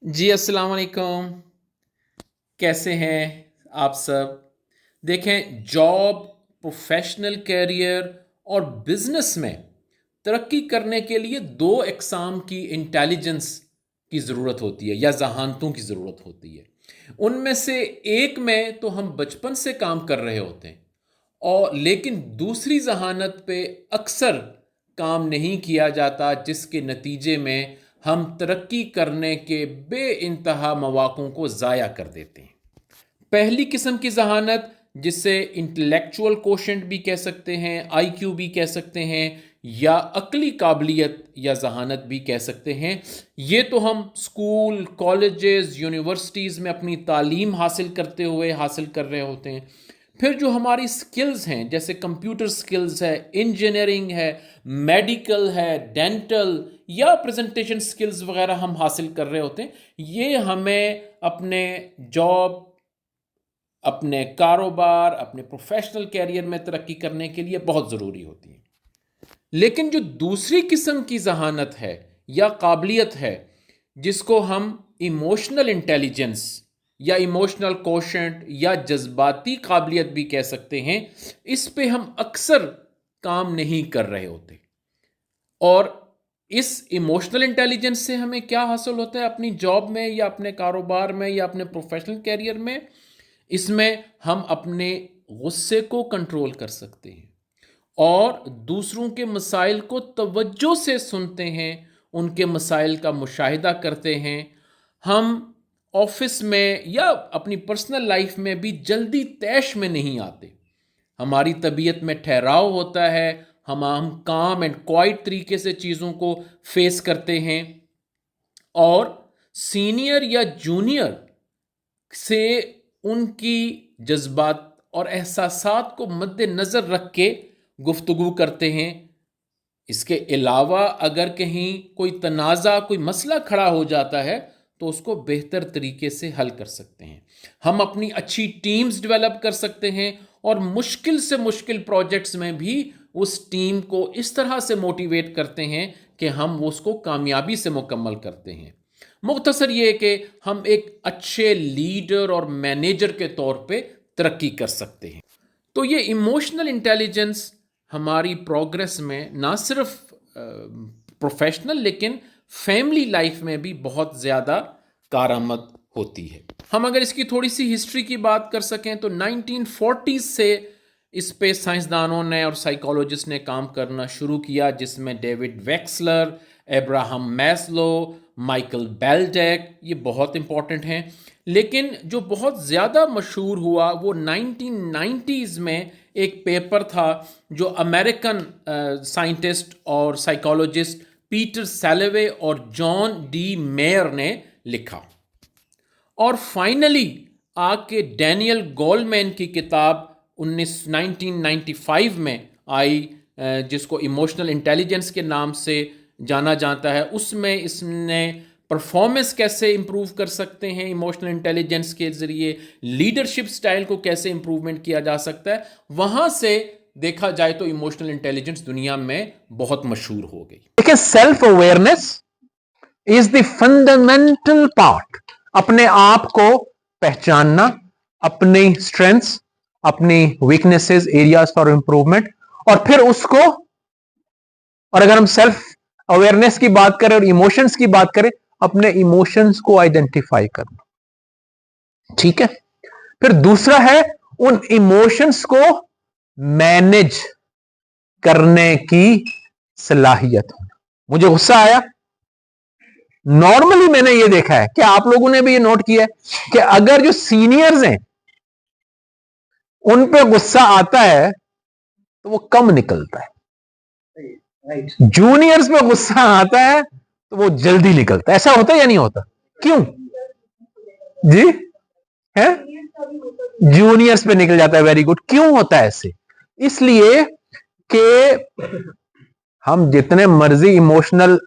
जी, अस्सलाम वालेकुम। कैसे हैं आप सब? देखें, जॉब, प्रोफ़ेशनल करियर और बिज़नेस में तरक्की करने के लिए 2 अक़साम की इंटेलिजेंस की ज़रूरत होती है या ज़हानतों की ज़रूरत होती है। उनमें से एक में तो हम बचपन से काम कर रहे होते हैं और लेकिन दूसरी ज़हानत पे अक्सर काम नहीं किया जाता, जिसके नतीजे में हम तरक्की करने के बेइंतहा मौक़ों को ज़ाया कर देते हैं। पहली किस्म की ज़हानत, जिसे इंटेलेक्चुअल कोशेंट भी कह सकते हैं, आईक्यू भी कह सकते हैं या अक़ली काबिलियत या ज़हानत भी कह सकते हैं। ये तो हम स्कूल, कॉलेजेस, यूनिवर्सिटीज़ में अपनी तालीम हासिल करते हुए हासिल कर रहे होते हैं। फिर जो हमारी स्किल्स हैं, जैसे कंप्यूटर स्किल्स है, इंजीनियरिंग है, मेडिकल है, डेंटल या प्रेजेंटेशन स्किल्स वगैरह हम हासिल कर रहे होते हैं। ये हमें अपने जॉब, अपने कारोबार, अपने प्रोफेशनल कैरियर में तरक्की करने के लिए बहुत ज़रूरी होती है। लेकिन जो दूसरी किस्म की ज़हानत है या काबिलियत है, जिसको हम इमोशनल इंटेलिजेंस या इमोशनल कोशेंट या जज्बाती काबिलियत भी कह सकते हैं, इस पे हम अक्सर काम नहीं कर रहे होते। और इस इमोशनल इंटेलिजेंस से हमें क्या हासिल होता है अपनी जॉब में या अपने कारोबार में या अपने प्रोफेशनल कैरियर में? इसमें हम अपने गुस्से को कंट्रोल कर सकते हैं और दूसरों के मसाइल को तवज्जो से सुनते हैं, उनके मसाइल का मुशाहिदा करते हैं। हम ऑफिस में या अपनी पर्सनल लाइफ में भी जल्दी तैश में नहीं आते। हमारी तबीयत में ठहराव होता है। हम काम एंड क्वाइट तरीके से चीज़ों को फेस करते हैं और सीनियर या जूनियर से उनकी जज्बात और एहसासात को मद्देनज़र रख के गुफ्तगू करते हैं। इसके अलावा अगर कहीं कोई तनाज़ा, कोई मसला खड़ा हो जाता है तो उसको बेहतर तरीके से हल कर सकते हैं। हम अपनी अच्छी टीम्स डेवलप कर सकते हैं और मुश्किल से मुश्किल प्रोजेक्ट्स में भी उस टीम को इस तरह से मोटिवेट करते हैं कि हम उसको कामयाबी से मुकम्मल करते हैं। मुख्तसर ये है कि हम एक अच्छे लीडर और मैनेजर के तौर पे तरक्की कर सकते हैं। तो ये इमोशनल इंटेलिजेंस हमारी प्रोग्रेस में ना सिर्फ प्रोफेशनल लेकिन फैमिली लाइफ में भी बहुत ज़्यादा कारआमद होती है। हम अगर इसकी थोड़ी सी हिस्ट्री की बात कर सकें तो 1940s से इस पे साइंसदानों ने और साइकोलॉजिस्ट ने काम करना शुरू किया, जिसमें डेविड वेक्सलर, एब्राहम मैस्लो, माइकल बेल्डेक, ये बहुत इंपॉर्टेंट हैं। लेकिन जो बहुत ज़्यादा मशहूर हुआ वो 1990s में एक पेपर था जो अमेरिकन साइंटिस्ट और साइकोलॉजिस्ट पीटर सैलवे और जॉन डी मेयर ने लिखा। और फाइनली आके डैनियल गोलमैन की किताब 1995 में आई, जिसको इमोशनल इंटेलिजेंस के नाम से जाना जाता है। उसमें इसने परफॉर्मेंस कैसे इंप्रूव कर सकते हैं इमोशनल इंटेलिजेंस के ज़रिए, लीडरशिप स्टाइल को कैसे इंप्रूवमेंट किया जा सकता है, वहाँ से देखा जाए तो इमोशनल इंटेलिजेंस दुनिया में बहुत मशहूर हो गई। देखिए, self awareness is the fundamental part. अपने आप को पहचानना, अपनी स्ट्रेंथ्स, अपनी वीकनेसेस, एरियाज फॉर इंप्रूवमेंट, और फिर उसको, और अगर हम सेल्फ अवेयरनेस की बात करें और इमोशंस की बात करें, अपने इमोशंस को आइडेंटिफाई करना। ठीक है। फिर दूसरा है उन इमोशंस को मैनेज करने की सलाहियत होना। मुझे गुस्सा आया, नॉर्मली मैंने ये देखा है कि आप लोगों ने भी ये नोट किया है कि अगर जो सीनियर्स हैं उन पे गुस्सा आता है तो वो कम निकलता है, जूनियर्स पे गुस्सा आता है तो वो जल्दी निकलता है। ऐसा होता है या नहीं होता? क्यों जी? है, जूनियर्स पे निकल जाता है। Very good. क्यों होता है ऐसे? इसलिए कि हम जितने मर्जी इमोशनल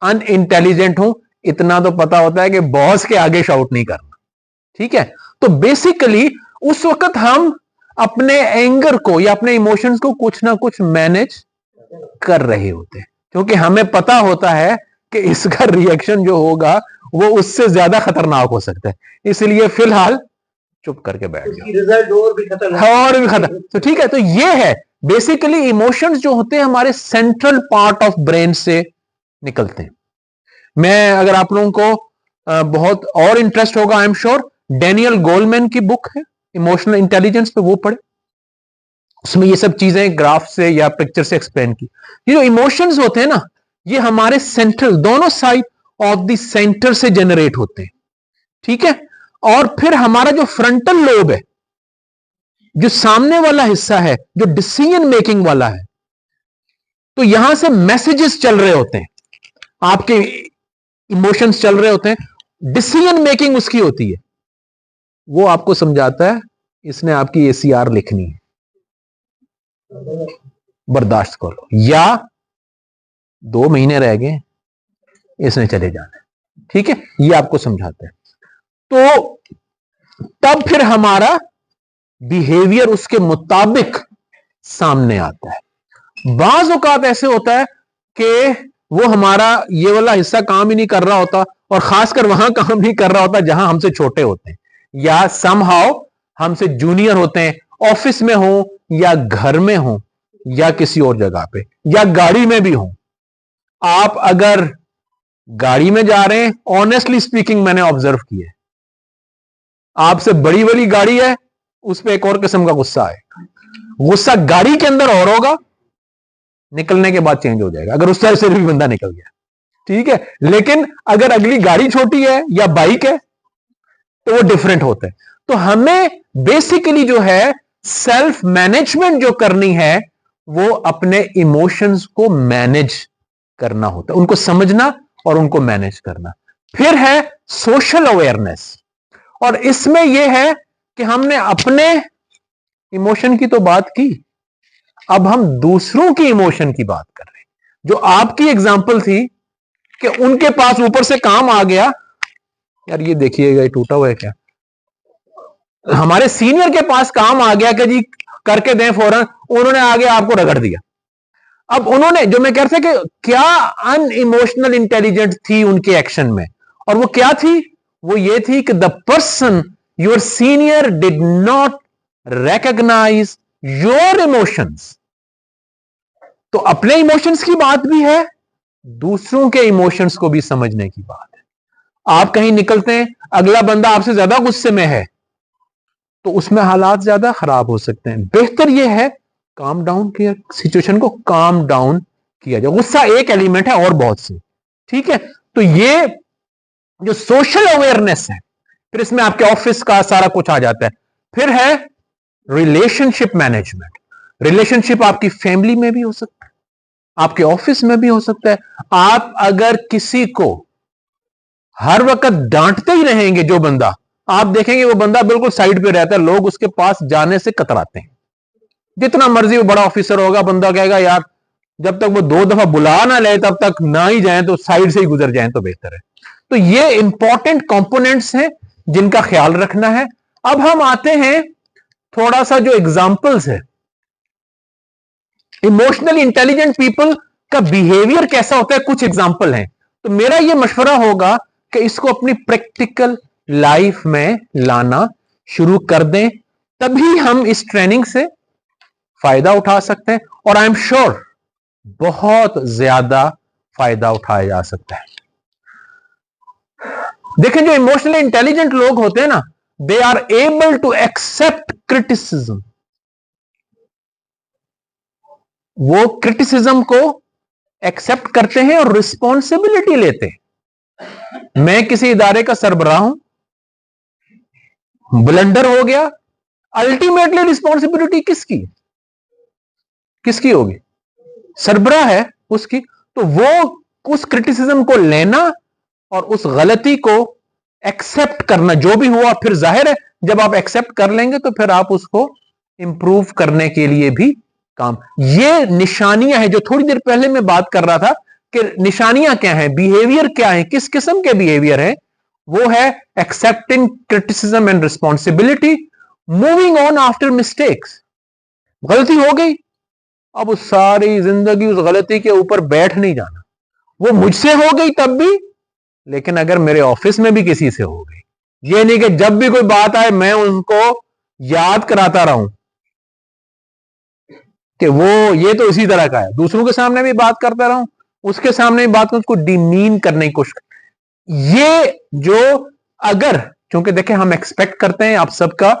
अनइंटेलिजेंट हो, इतना तो पता होता है कि बॉस के आगे शाउट नहीं करना। ठीक है। तो बेसिकली उस वक्त हम अपने एंगर को या अपने इमोशंस को कुछ ना कुछ मैनेज कर रहे होते हैं, क्योंकि हमें पता होता है कि इसका रिएक्शन जो होगा वो उससे ज्यादा खतरनाक हो सकता है, इसलिए फिलहाल चुप करके बैठ जाओ, रिजल्ट और भी खतरनाक। और भी खतरनाक। तो ठीक है, तो ये है बेसिकली इमोशंस जो होते हैं हमारे सेंट्रल पार्ट ऑफ ब्रेन से निकलते हैं। मैं अगर आप लोगों को बहुत और इंटरेस्ट होगा, I am sure Daniel Goleman की बुक है इमोशनल इंटेलिजेंस पे, वो पढ़े, उसमें ये सब चीजें ग्राफ से या पिक्चर से एक्सप्लेन की। ये जो इमोशंस होते हैं ना, ये हमारे सेंट्रल, दोनों साइड ऑफ द सेंटर से जनरेट होते हैं, ठीक है। और फिर हमारा जो फ्रंटल लोब है, जो सामने वाला हिस्सा है, जो डिसीजन मेकिंग वाला है, तो यहां से मैसेजेस चल रहे होते हैं, आपके इमोशंस चल रहे होते हैं, डिसीजन मेकिंग उसकी होती है। वो आपको समझाता है इसने आपकी एसीआर लिखनी है, बर्दाश्त करो, या 2 महीने रह गए इसने चले जाना है, ठीक है, ये आपको समझाता है। तो तब फिर हमारा बिहेवियर उसके मुताबिक सामने आता है। बाज औकात ऐसे होता है कि वो हमारा ये वाला हिस्सा काम ही नहीं कर रहा होता, और खासकर वहां काम नहीं कर रहा होता जहां हमसे छोटे होते हैं, या समहाउ हमसे जूनियर होते हैं, ऑफिस में हो या घर में हो या किसी और जगह पे, या गाड़ी में भी हो। आप अगर गाड़ी में जा रहे हैं, ऑनेस्टली स्पीकिंग मैंने ऑब्जर्व किया है, आपसे बड़ी वाली गाड़ी है, उस पर एक और किस्म का गुस्सा आएगा। गुस्सा गाड़ी के अंदर और होगा, निकलने के बाद चेंज हो जाएगा, अगर उस साइड से भी बंदा निकल गया, ठीक है। लेकिन अगर अगली गाड़ी छोटी है या बाइक है तो वो डिफरेंट होता है। तो हमें बेसिकली जो है सेल्फ मैनेजमेंट जो करनी है, वो अपने इमोशंस को मैनेज करना होता है, उनको समझना और उनको मैनेज करना। फिर है सोशल अवेयरनेस, और इसमें यह है कि हमने अपने इमोशन की तो बात की, अब हम दूसरों की इमोशन की बात कर रहे हैं। जो आपकी एग्जांपल थी कि उनके पास ऊपर से काम आ गया, यार ये देखिएगा ये टूटा हुआ है क्या, हमारे सीनियर के पास काम आ गया कि जी करके दें फौरन, उन्होंने आगे आपको रगड़ दिया। अब उन्होंने, जो मैं कह रहा था कि क्या अनइमोशनल इंटेलिजेंट थी उनके एक्शन में, और वो क्या थी, वो ये थी कि the person your senior did not recognise your emotions. तो अपने इमोशंस की बात भी है, दूसरों के इमोशंस को भी समझने की बात है। आप कहीं निकलते हैं, अगला बंदा आपसे ज्यादा गुस्से में है, तो उसमें हालात ज्यादा खराब हो सकते हैं। बेहतर यह है काम डाउन किया, सिचुएशन को काम डाउन किया जाए। गुस्सा एक एलिमेंट है और बहुत से, ठीक है। तो ये जो सोशल अवेयरनेस है, फिर इसमें आपके ऑफिस का सारा कुछ आ जाता है। फिर है रिलेशनशिप मैनेजमेंट। रिलेशनशिप आपकी फैमिली में भी हो सकता है, आपके ऑफिस में भी हो सकता है। आप अगर किसी को हर वक्त डांटते ही रहेंगे, जो बंदा, आप देखेंगे वो बंदा बिल्कुल साइड पे रहता है, लोग उसके पास जाने से कतराते हैं। जितना मर्जी वो बड़ा ऑफिसर होगा, बंदा कहेगा यार जब तक वो 2 दफा बुला ना ले तब तक ना ही जाए, तो साइड से ही गुजर जाए तो बेहतर है। तो ये इंपॉर्टेंट कंपोनेंट्स हैं जिनका ख्याल रखना है। अब हम आते हैं थोड़ा सा जो एग्जाम्पल्स है, इमोशनल इंटेलिजेंट पीपल का बिहेवियर कैसा होता है, कुछ एग्जाम्पल हैं। तो मेरा यह मशवरा होगा कि इसको अपनी प्रैक्टिकल लाइफ में लाना शुरू कर दें, तभी हम इस ट्रेनिंग से फायदा उठा सकते हैं, और आई एम श्योर बहुत ज्यादा फायदा उठाया जा सकता है। देखें, जो इमोशनली इंटेलिजेंट लोग होते हैं ना, they are able to accept criticism. वो क्रिटिसिज्म को एक्सेप्ट करते हैं और रिस्पॉन्सिबिलिटी लेते हैं। मैं किसी इदारे का सरबराह हूं, ब्लंडर हो गया, अल्टीमेटली रिस्पॉन्सिबिलिटी किसकी किसकी होगी? सरबराह है उसकी। तो वो उस क्रिटिसिज्म को लेना और उस गलती को एक्सेप्ट करना, जो भी हुआ, फिर जाहिर है जब आप एक्सेप्ट कर लेंगे तो फिर आप उसको इंप्रूव करने के लिए भी काम। ये निशानियां हैं जो थोड़ी देर पहले मैं बात कर रहा था कि निशानियां क्या हैं, बिहेवियर क्या है, किस किस्म के बिहेवियर है। वो है accepting criticism and responsibility, moving on after mistakes. गलती हो गई, अब उस सारी जिंदगी उस गलती के ऊपर बैठ नहीं जाना। वो मुझसे हो गई तब भी लेकिन अगर मेरे ऑफिस में भी किसी से हो गई, ये नहीं कि जब भी कोई बात आए मैं उनको याद कराता रहूं कि वो ये तो इसी तरह का है, दूसरों के सामने भी बात करता रहूं, उसके सामने भी बात करूं, उसको डिमीन करने की कोशिश। ये जो, अगर, क्योंकि देखें हम एक्सपेक्ट करते हैं आप सबका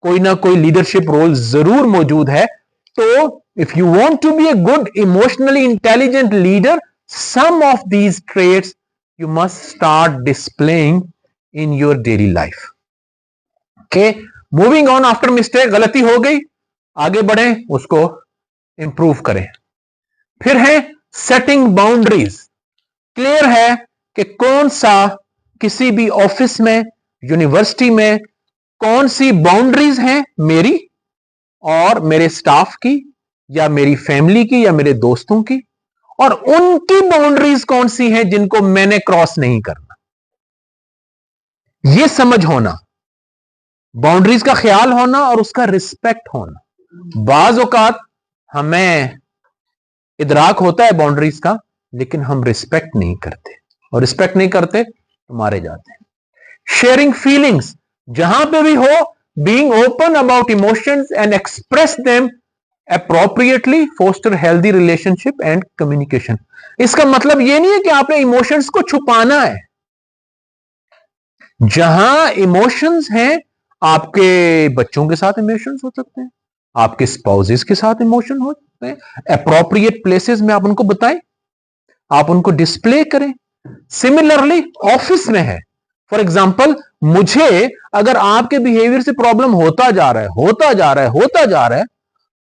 कोई ना कोई लीडरशिप रोल जरूर मौजूद है, तो if you want to be a good emotionally intelligent leader, some of these traits you must start displaying in your daily life. Okay, moving on after mistake, गलती हो गई, आगे बढ़ें, उसको इंप्रूव करें। फिर है सेटिंग बाउंड्रीज। क्लियर है कि कौन सा, किसी भी ऑफिस में, यूनिवर्सिटी में कौन सी बाउंड्रीज हैं मेरी और मेरे स्टाफ की या मेरी फैमिली की या मेरे दोस्तों की, और उनकी बाउंड्रीज कौन सी हैं जिनको मैंने क्रॉस नहीं करना। यह समझ होना, बाउंड्रीज का ख्याल होना और उसका रिस्पेक्ट होना। बाज औकात हमें इदराक होता है बाउंड्रीज का, लेकिन हम रिस्पेक्ट नहीं करते, और रिस्पेक्ट नहीं करते तो मारे जाते हैं। शेयरिंग फीलिंग्स, जहां पे भी हो, being open about emotions and express them appropriately, foster healthy relationship and communication. इसका मतलब यह नहीं है कि आपने इमोशंस को छुपाना है। जहां इमोशंस हैं, आपके बच्चों के साथ इमोशंस हो सकते हैं, आपके स्पाउसेस के साथ इमोशन हो सकते हैं, अप्रोप्रिएट प्लेसेस में आप उनको बताएं, आप उनको डिस्प्ले करें। सिमिलरली ऑफिस में है, फॉर एग्जाम्पल, मुझे अगर आपके बिहेवियर से प्रॉब्लम होता जा रहा है, होता जा रहा है, होता जा रहा है,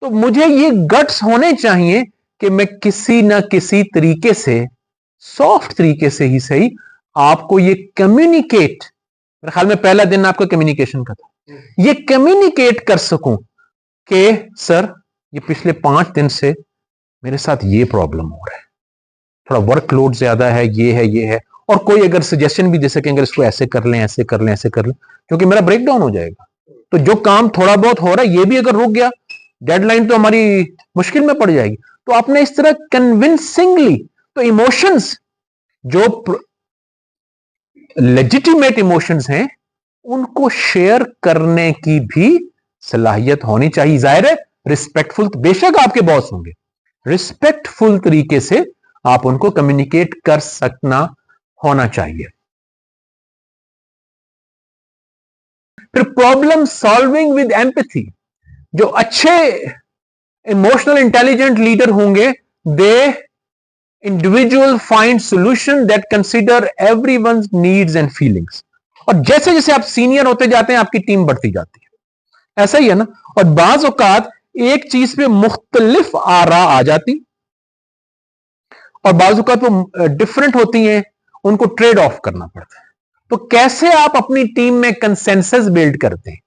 तो मुझे ये गट्स होने चाहिए कि मैं किसी ना किसी तरीके से, सॉफ्ट तरीके से ही सही, आपको ये कम्युनिकेट, मेरे ख्याल में पहला दिन आपका कम्युनिकेशन का था, ये कम्युनिकेट कर सकूं कि सर ये पिछले 5 दिन से मेरे साथ ये प्रॉब्लम हो रहा है, थोड़ा वर्कलोड ज्यादा है, ये है, और कोई अगर सजेशन भी दे सके, अगर इसको ऐसे कर लें, ऐसे कर लें, ऐसे कर लें, क्योंकि मेरा ब्रेक डाउन हो जाएगा। तो जो काम थोड़ा बहुत हो रहा है, ये भी अगर रुक गया, डेडलाइन तो हमारी मुश्किल में पड़ जाएगी। तो आपने इस तरह कन्विंसिंगली, तो इमोशंस जो लेजिटिमेट इमोशंस हैं, उनको शेयर करने की भी सलाहियत होनी चाहिए। जाहिर है रिस्पेक्टफुल, बेशक आपके बॉस होंगे, रिस्पेक्टफुल तरीके से आप उनको कम्युनिकेट कर सकना होना चाहिए। फिर प्रॉब्लम सॉल्विंग विद एम्पैथी। जो अच्छे इमोशनल इंटेलिजेंट लीडर होंगे, they individual find solution that consider everyone's needs and feelings. और जैसे जैसे आप सीनियर होते जाते हैं, आपकी टीम बढ़ती जाती है, ऐसा ही है ना। और बाज औकात एक चीज पे मुख्तलिफ आरा आ जाती, और बाज औकात वो डिफरेंट होती हैं, उनको ट्रेड ऑफ करना पड़ता है। तो कैसे आप अपनी टीम में कंसेंसस बिल्ड करते हैं,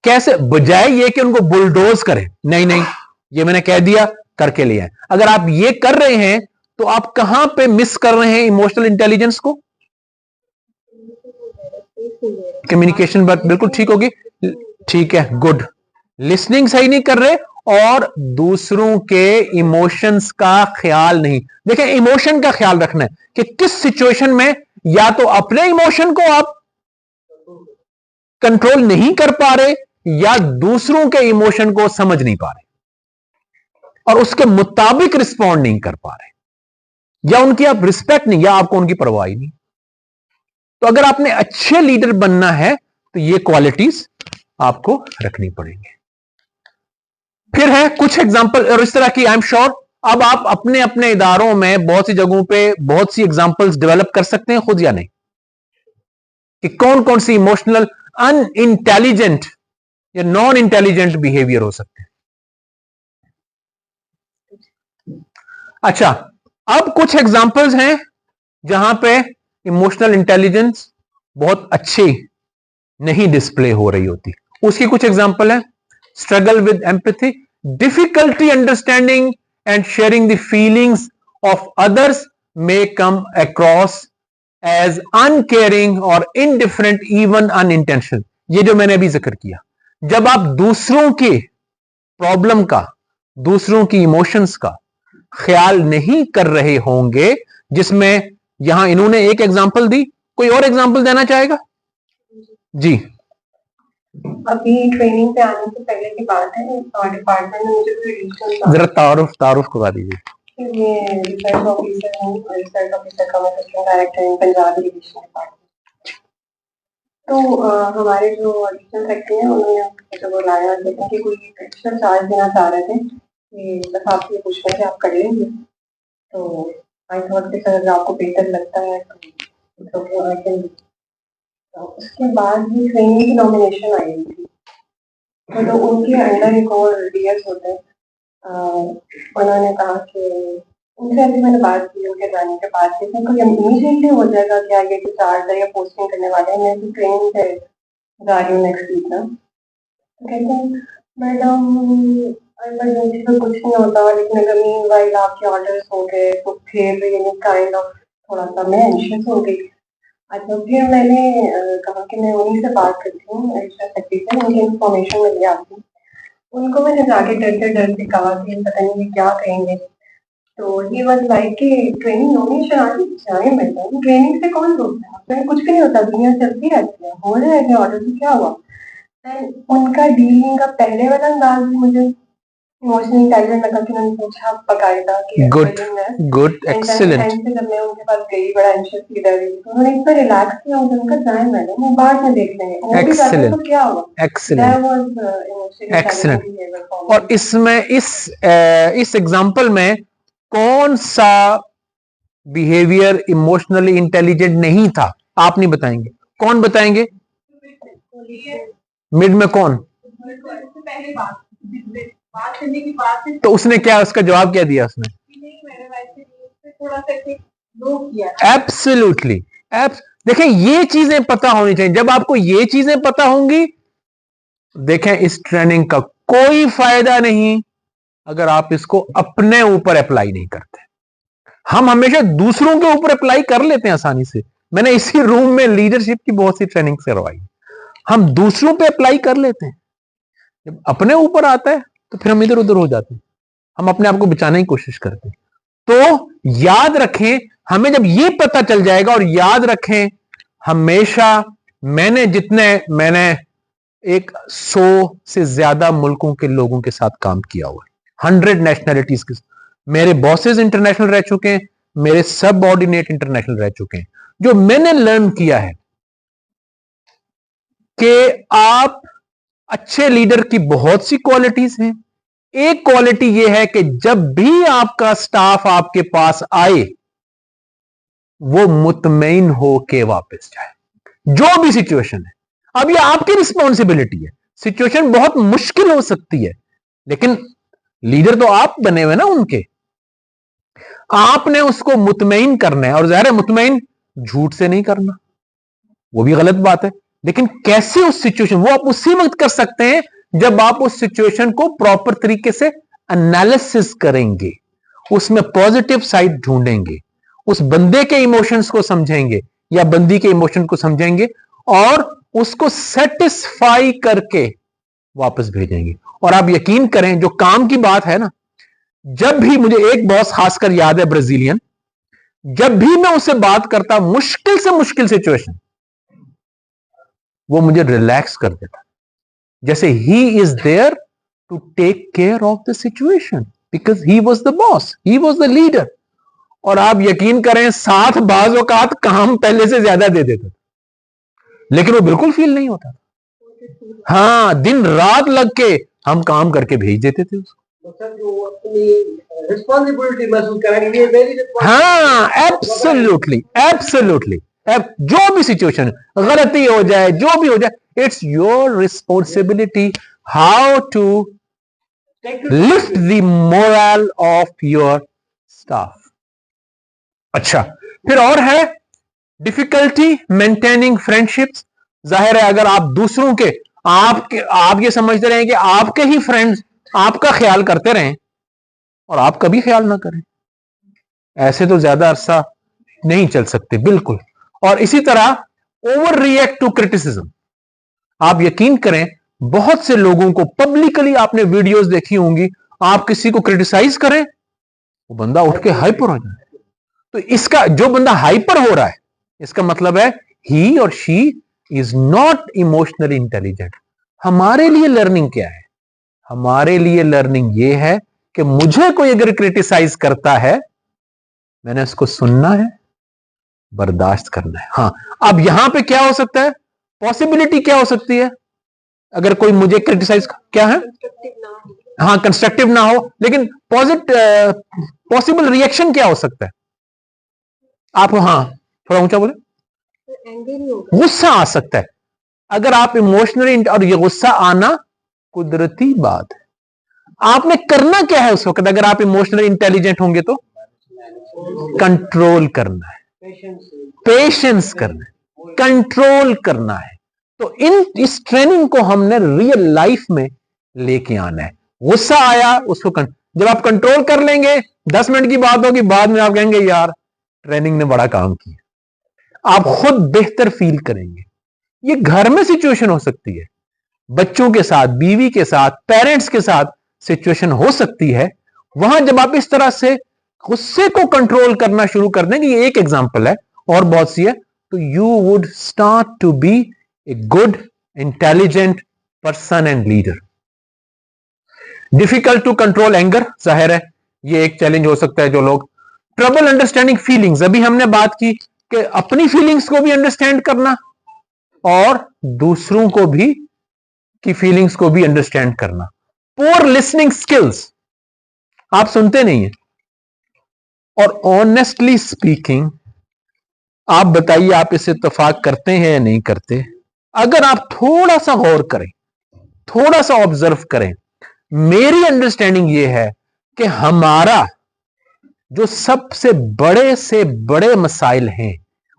कैसे, बजाय ये कि उनको बुलडोज करें, नहीं नहीं ये मैंने कह दिया, करके लिया है। अगर आप ये कर रहे हैं तो आप कहां पे मिस कर रहे हैं इमोशनल इंटेलिजेंस को। कम्युनिकेशन बात बिल्कुल ठीक होगी, ठीक है, गुड। लिसनिंग सही नहीं कर रहे, और दूसरों के इमोशंस का ख्याल नहीं। देखें, इमोशन का ख्याल रखना है कि किस सिचुएशन में या तो अपने इमोशन को आप कंट्रोल नहीं कर पा रहे, या दूसरों के इमोशन को समझ नहीं पा रहे और उसके मुताबिक रिस्पॉन्ड नहीं कर पा रहे, या उनकी आप रिस्पेक्ट नहीं, या आपको उनकी परवाह नहीं। तो अगर आपने अच्छे लीडर बनना है तो ये क्वालिटीज आपको रखनी पड़ेंगी। फिर है कुछ एग्जांपल और इस तरह की, आई एम श्योर अब आप अपने अपने इदारों में बहुत सी जगहों पे बहुत सी एग्जांपल्स डेवलप कर सकते हैं खुद या नहीं, कि कौन कौन सी इमोशनल अनइंटेलिजेंट या नॉन इंटेलिजेंट बिहेवियर हो सकते हैं। अच्छा, अब कुछ एग्जांपल्स हैं जहां पे इमोशनल इंटेलिजेंस बहुत अच्छी नहीं डिस्प्ले हो रही होती। उसकी कुछ एग्जांपल है, struggle with empathy, difficulty understanding and sharing the feelings of others may come across as uncaring और इनडिफरेंट, इवन अनइंटेंशनल। ये जो मैंने अभी जिक्र किया, जब आप दूसरों के प्रॉब्लम का, दूसरों की इमोशंस का ख्याल नहीं कर रहे होंगे, जिसमें यहां इन्होंने एक एग्जांपल दी, कोई और एग्जांपल देना चाहेगा? जी। अभी ट्रेनिंग पे आने से पहले की बात है, और डिपार्टमेंट में मुझे कोई एडिशनल जरा तारुफ करवा दीजिए। मैं रिसर्च ऑफिसर हूँ, रिसर्च ऑफिसर का मैं असिस्टेंट डायरेक्टर हूँ पंजाब इरिगेशन डिपार्टमेंट। तो हमारे जो एडिशनल सेक्रेटरी हैं उन्होंने मुझे बुलाया, लेकिन कि कोई एक्स्ट्रा चार्ज देना चाह रहे थे कि बस आपसे ये पूछ रहे थे आप कर लेंगे। तो आई थॉट कि सर आपको बेहतर लगता है तो आई कैन। उसके बाद ही ट्रेनिंग की नॉमिनेशन आई थी, तो उनके अंडर एक और डीएस होते हैं, उन्होंने कहा कि उनसे ऐसे मैंने बात की उनके जाने के बाद से तो इमीडिएटली हो जाएगा कि आगे जो चार्ज है या पोस्टिंग करने वाले हैं, मैं तो ट्रेनिंग पे जा रही हूँ नेक्स्ट वीक ना। तो कहते हैं मैडम इमरजेंसी में कुछ नहीं होता, लेकिन अगर मीनवाइल आपके ऑर्डर्स हो गए तो फिर ये काइंड ऑफ थोड़ा सा मैं एंशियस हो गई। अच्छा, फिर मैंने कहा कि मैं उन्हीं से बात करती हूँ एडिशनल सेक्रेटरी से, उनकी इन्फॉर्मेशन मिल जाती हूँ। उनको मैंने जाके डरते कहा कि पता नहीं ये क्या कहेंगे। तो ही वाज लाइक कि ट्रेनिंग नॉमिनेशन आनी चाहिए मैडम, ट्रेनिंग से कौन रोकता है, ट्रेनिंग कुछ भी नहीं होता, दुनिया चलती रहती है, हो जाएगा ऑर्डर से क्या हुआ। एंड उनका डीलिंग का पहले वाला अंदाज भी मुझे इमोशनली इंटेलिजेंट लगा कि उन्होंने पूछा बकायदा कि गुड एक्सीलेंट। जब मैं उनके पास गई बड़ा एंशियस फील कर रही थी, तो उन्होंने इतना रिलैक्स किया, उनका जाए मैडम वो बाद में देख लेंगे, वो भी जाते तो क्या हुआ। Excellent excellent. और इसमें इस एग्जांपल में कौन सा बिहेवियर इमोशनली इंटेलिजेंट नहीं था, आप नहीं बताएंगे, कौन बताएंगे? मिड में कौन? तो उसने क्या, उसका जवाब क्या दिया उसने? एब्सोल्युटली। देखें ये चीजें पता होनी चाहिए। जब आपको ये चीजें पता होंगी, देखें इस ट्रेनिंग का कोई फायदा नहीं अगर आप इसको अपने ऊपर अप्लाई नहीं करते। हम हमेशा दूसरों के ऊपर अप्लाई कर लेते हैं आसानी से। मैंने इसी रूम में लीडरशिप की बहुत सी ट्रेनिंग करवाई, हम दूसरों पे अप्लाई कर लेते हैं, जब अपने ऊपर आता है तो फिर हम इधर उधर हो जाते हैं, हम अपने आप को बचाने की कोशिश करते हैं। तो याद रखें, हमें जब ये पता चल जाएगा, और याद रखें हमेशा मैंने एक 100 से ज्यादा मुल्कों के लोगों के साथ काम किया हुआ है, 100 नेशनैलिटीज के। मेरे बॉसेस इंटरनेशनल रह चुके हैं, मेरे सब ऑर्डिनेट इंटरनेशनल रह चुके हैं। जो मैंने लर्न किया है कि आप अच्छे लीडर की बहुत सी क्वालिटीज हैं। एक क्वालिटी यह है कि जब भी आपका स्टाफ आपके पास आए वो मुतमईन हो के वापस जाए, जो भी सिचुएशन है। अब ये आपकी रिस्पॉन्सिबिलिटी है, सिचुएशन बहुत मुश्किल हो सकती है, लेकिन लीडर तो आप बने हुए ना उनके, आपने उसको मुतमईन करना है। और जाहिर है मुतमईन झूठ से नहीं करना, वो भी गलत बात है, लेकिन कैसे उस सिचुएशन, वो आप उसी वक्त कर सकते हैं जब आप उस सिचुएशन को प्रॉपर तरीके से एनालिसिस करेंगे, उसमें पॉजिटिव साइड ढूंढेंगे, उस बंदे के इमोशंस को समझेंगे या बंदी के इमोशन को समझेंगे और उसको सेटिस्फाई करके वापस भेजेंगे। और आप यकीन करें, जो काम की बात है ना, जब भी मुझे एक बॉस खासकर याद है ब्राजीलियन, जब भी मैं उससे बात करता मुश्किल से मुश्किल सिचुएशन, वो मुझे रिलैक्स कर देता, जैसे he is there to take care of the situation, because he was the boss, he was the leader. और आप यकीन करें, साथ बाज औकात काम पहले से ज्यादा दे देता, लेकिन वो बिल्कुल फील नहीं होता। हाँ, दिन रात लग के हम काम करके भेज देते थे उसको। रिस्पॉन्सिबिलिटी महसूस करेंगे। हाँ, एब्सोल्युटली एब्सोल्युटली। जो भी सिचुएशन, गलती हो जाए, जो भी हो जाए, it's your responsibility how to lift the moral of your staff. अच्छा, फिर और है डिफिकल्टी मेंटेनिंग फ्रेंडशिप्स। जाहिर है अगर आप दूसरों के, आप ये समझते रहे कि आपके ही फ्रेंड्स आपका ख्याल करते रहें और आप कभी ख्याल ना करें, ऐसे तो ज्यादा अरसा नहीं चल सकते, बिल्कुल। और इसी तरह ओवर रिएक्ट टू क्रिटिसिज्म। आप यकीन करें, बहुत से लोगों को पब्लिकली आपने वीडियोस देखी होंगी, आप किसी को क्रिटिसाइज करें, वो बंदा उठ के हाइपर हो जाए, तो इसका जो बंदा हाइपर हो रहा है, इसका मतलब है ही और she is not emotionally intelligent. हमारे लिए लर्निंग क्या है? हमारे लिए लर्निंग ये है कि मुझे कोई अगर क्रिटिसाइज करता है, मैंने उसको सुनना है, बर्दाश्त करना है। हाँ, अब यहां पे क्या हो सकता है? पॉसिबिलिटी क्या हो सकती है? अगर कोई मुझे क्रिटिसाइज, क्या है? हाँ, कंस्ट्रक्टिव ना हो, लेकिन पॉसिबल रिएक्शन क्या हो सकता है? आप, हाँ, थोड़ा ऊंचा बोले। गुस्सा आ सकता है। अगर आप इमोशनली, और ये गुस्सा आना कुदरती बात है। आपने करना क्या है उस वक्त? अगर आप इमोशनली इंटेलिजेंट होंगे तो कंट्रोल करना है, पेशेंस करना है, कंट्रोल करना है। तो इस ट्रेनिंग को हमने रियल लाइफ में लेके आना है। गुस्सा आया, उसको जब आप कंट्रोल कर लेंगे, 10 मिनट की बात होगी, बाद में आप कहेंगे यार ट्रेनिंग ने बड़ा काम किया। आप खुद बेहतर फील करेंगे। ये घर में सिचुएशन हो सकती है, बच्चों के साथ, बीवी के साथ, पेरेंट्स के साथ सिचुएशन हो सकती है। वहां जब आप इस तरह से गुस्से को कंट्रोल करना शुरू कर देंगे, ये एक एग्जांपल है और बहुत सी है, तो you would start to be a good intelligent person and leader. Difficult to control anger, जाहिर है ये एक चैलेंज हो सकता है। जो लोग ट्रबल अंडरस्टैंडिंग फीलिंग्स, अभी हमने बात की कि अपनी फीलिंग्स को भी अंडरस्टैंड करना और दूसरों को भी की फीलिंग्स को भी अंडरस्टैंड करना। पोर लिसनिंग स्किल्स, आप सुनते नहीं है। और ऑनेस्टली स्पीकिंग, आप बताइए आप इससे इत्तेफाक करते हैं या नहीं करते? अगर आप थोड़ा सा गौर करें, थोड़ा सा ऑब्जर्व करें, मेरी अंडरस्टैंडिंग यह है कि हमारा जो सबसे बड़े से बड़े मसाइल हैं,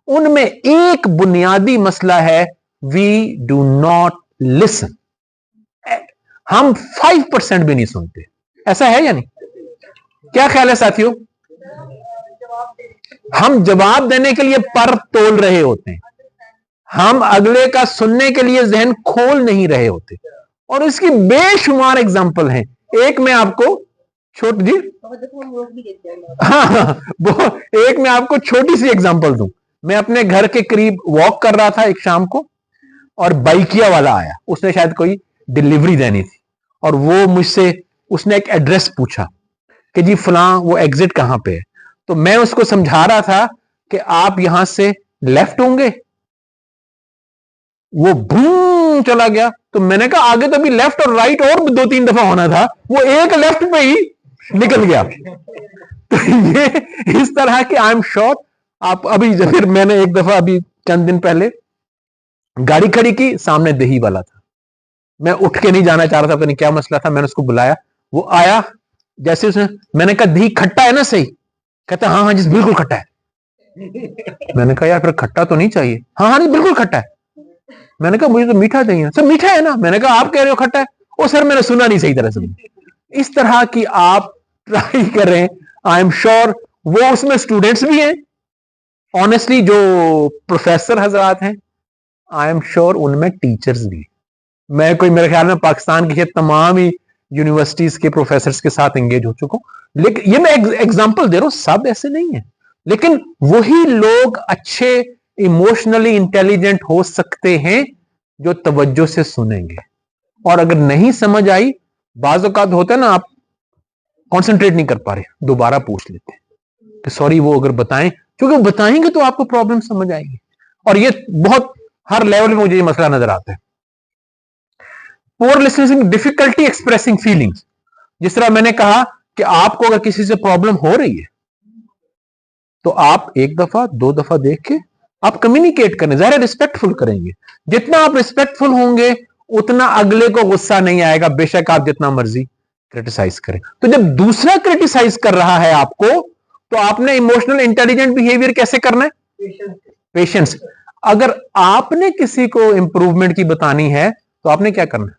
उनमें एक बुनियादी मसला है, वी डू नॉट लिसन। हम 5% भी नहीं सुनते। ऐसा है या नहीं? क्या ख्याल है साथियों? हम जवाब देने के लिए पर तोल रहे होते हैं, हम अगले का सुनने के लिए जहन खोल नहीं रहे होते। और इसकी बेशुमार एग्जाम्पल हैं। एक मैं आपको छोटी जी, हाँ, वो एक मैं आपको छोटी सी एग्जाम्पल दूं। मैं अपने घर के करीब वॉक कर रहा था एक शाम को, और बाइकिया वाला आया। उसने शायद कोई डिलीवरी देनी थी, और वो मुझसे, उसने एक एड्रेस पूछा कि जी फलां वो एग्जिट कहां पे है। तो मैं उसको समझा रहा था कि आप यहां से लेफ्ट होंगे। वो बूम चला गया। तो मैंने कहा आगे तो अभी लेफ्ट और राइट और 2-3 दफा होना था, वो एक लेफ्ट पे ही निकल गया। तो ये इस तरह के, आई एम श्योर आप अभी, फिर मैंने एक दफा अभी चंद दिन पहले गाड़ी खड़ी की, सामने दही वाला था। मैं उठ के नहीं जाना चाह रहा था, पता नहीं क्या मसला था। मैंने उसको बुलाया, वो आया। जैसे उसने, मैंने कहा दही खट्टा है ना सही? कहता हाँ हाँ जी बिल्कुल खट्टा है। मैंने कहा यार फिर खट्टा तो नहीं चाहिए। हाँ हाँ जी बिल्कुल खट्टा है। मैंने कहा मुझे तो मीठा चाहिए। सर मीठा है ना? मैंने कहा आप कह रहे हो खट्टा है। ओ सर मैंने सुना नहीं सही तरह से। इस तरह की आप ट्राई करें, आई एम श्योर वो उसमें स्टूडेंट्स भी हैं, ऑनेस्टली जो प्रोफेसर हजरात हैं, आई एम श्योर उनमें टीचर्स भी। मैं कोई, मेरे ख्याल में पाकिस्तान की तमाम ही यूनिवर्सिटीज के प्रोफेसर्स के साथ एंगेज हो चुका हूं। लेकिन ये मैं एग्जांपल दे रहा हूं, सब ऐसे नहीं है, लेकिन वही लोग अच्छे इमोशनली इंटेलिजेंट हो सकते हैं जो तवज्जो से सुनेंगे। और अगर नहीं समझ आई, बाज़ औक़ात होता है ना, आप कंसंट्रेट नहीं कर पा रहे, दोबारा पूछ लेते हैं कि सॉरी वो अगर बताएं, क्योंकि बताएंगे तो आपको प्रॉब्लम समझ आएगी। और ये बहुत हर लेवल में मुझे ये मसला नजर आता है। Poor listening, difficulty expressing feelings. जिस तरह मैंने कहा कि आपको अगर किसी से प्रॉब्लम हो रही है, तो आप 1 दफा 2 दफा देख के आप कम्युनिकेट करें, ज़ाहिर रिस्पेक्टफुल करेंगे। जितना आप रिस्पेक्टफुल होंगे, उतना अगले को गुस्सा नहीं आएगा, बेशक आप जितना मर्जी क्रिटिसाइज करें। तो जब दूसरा क्रिटिसाइज कर रहा है आपको, तो आपने इमोशनल इंटेलिजेंट बिहेवियर कैसे करना है? पेशेंस। अगर आपने किसी को इंप्रूवमेंट की बतानी है, तो आपने क्या करना है?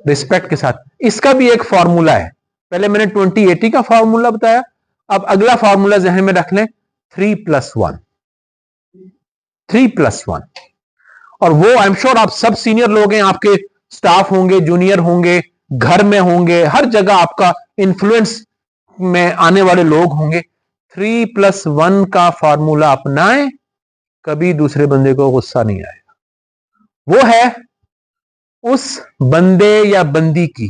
रिस्पेक्ट के साथ। इसका भी एक फॉर्मूला है। पहले मैंने 20-80 का फॉर्मूला बताया, अब अगला फॉर्मूला जहन में रख लें, 3+1। 3+1। और वो आई एम श्योर आप सब सीनियर लोग हैं, आपके स्टाफ होंगे, जूनियर होंगे, घर में होंगे, हर जगह आपका इन्फ्लुएंस में आने वाले लोग होंगे। 3+1 का फॉर्मूला अपनाएं, कभी दूसरे बंदे को गुस्सा नहीं आएगा। वो है उस बंदे या बंदी की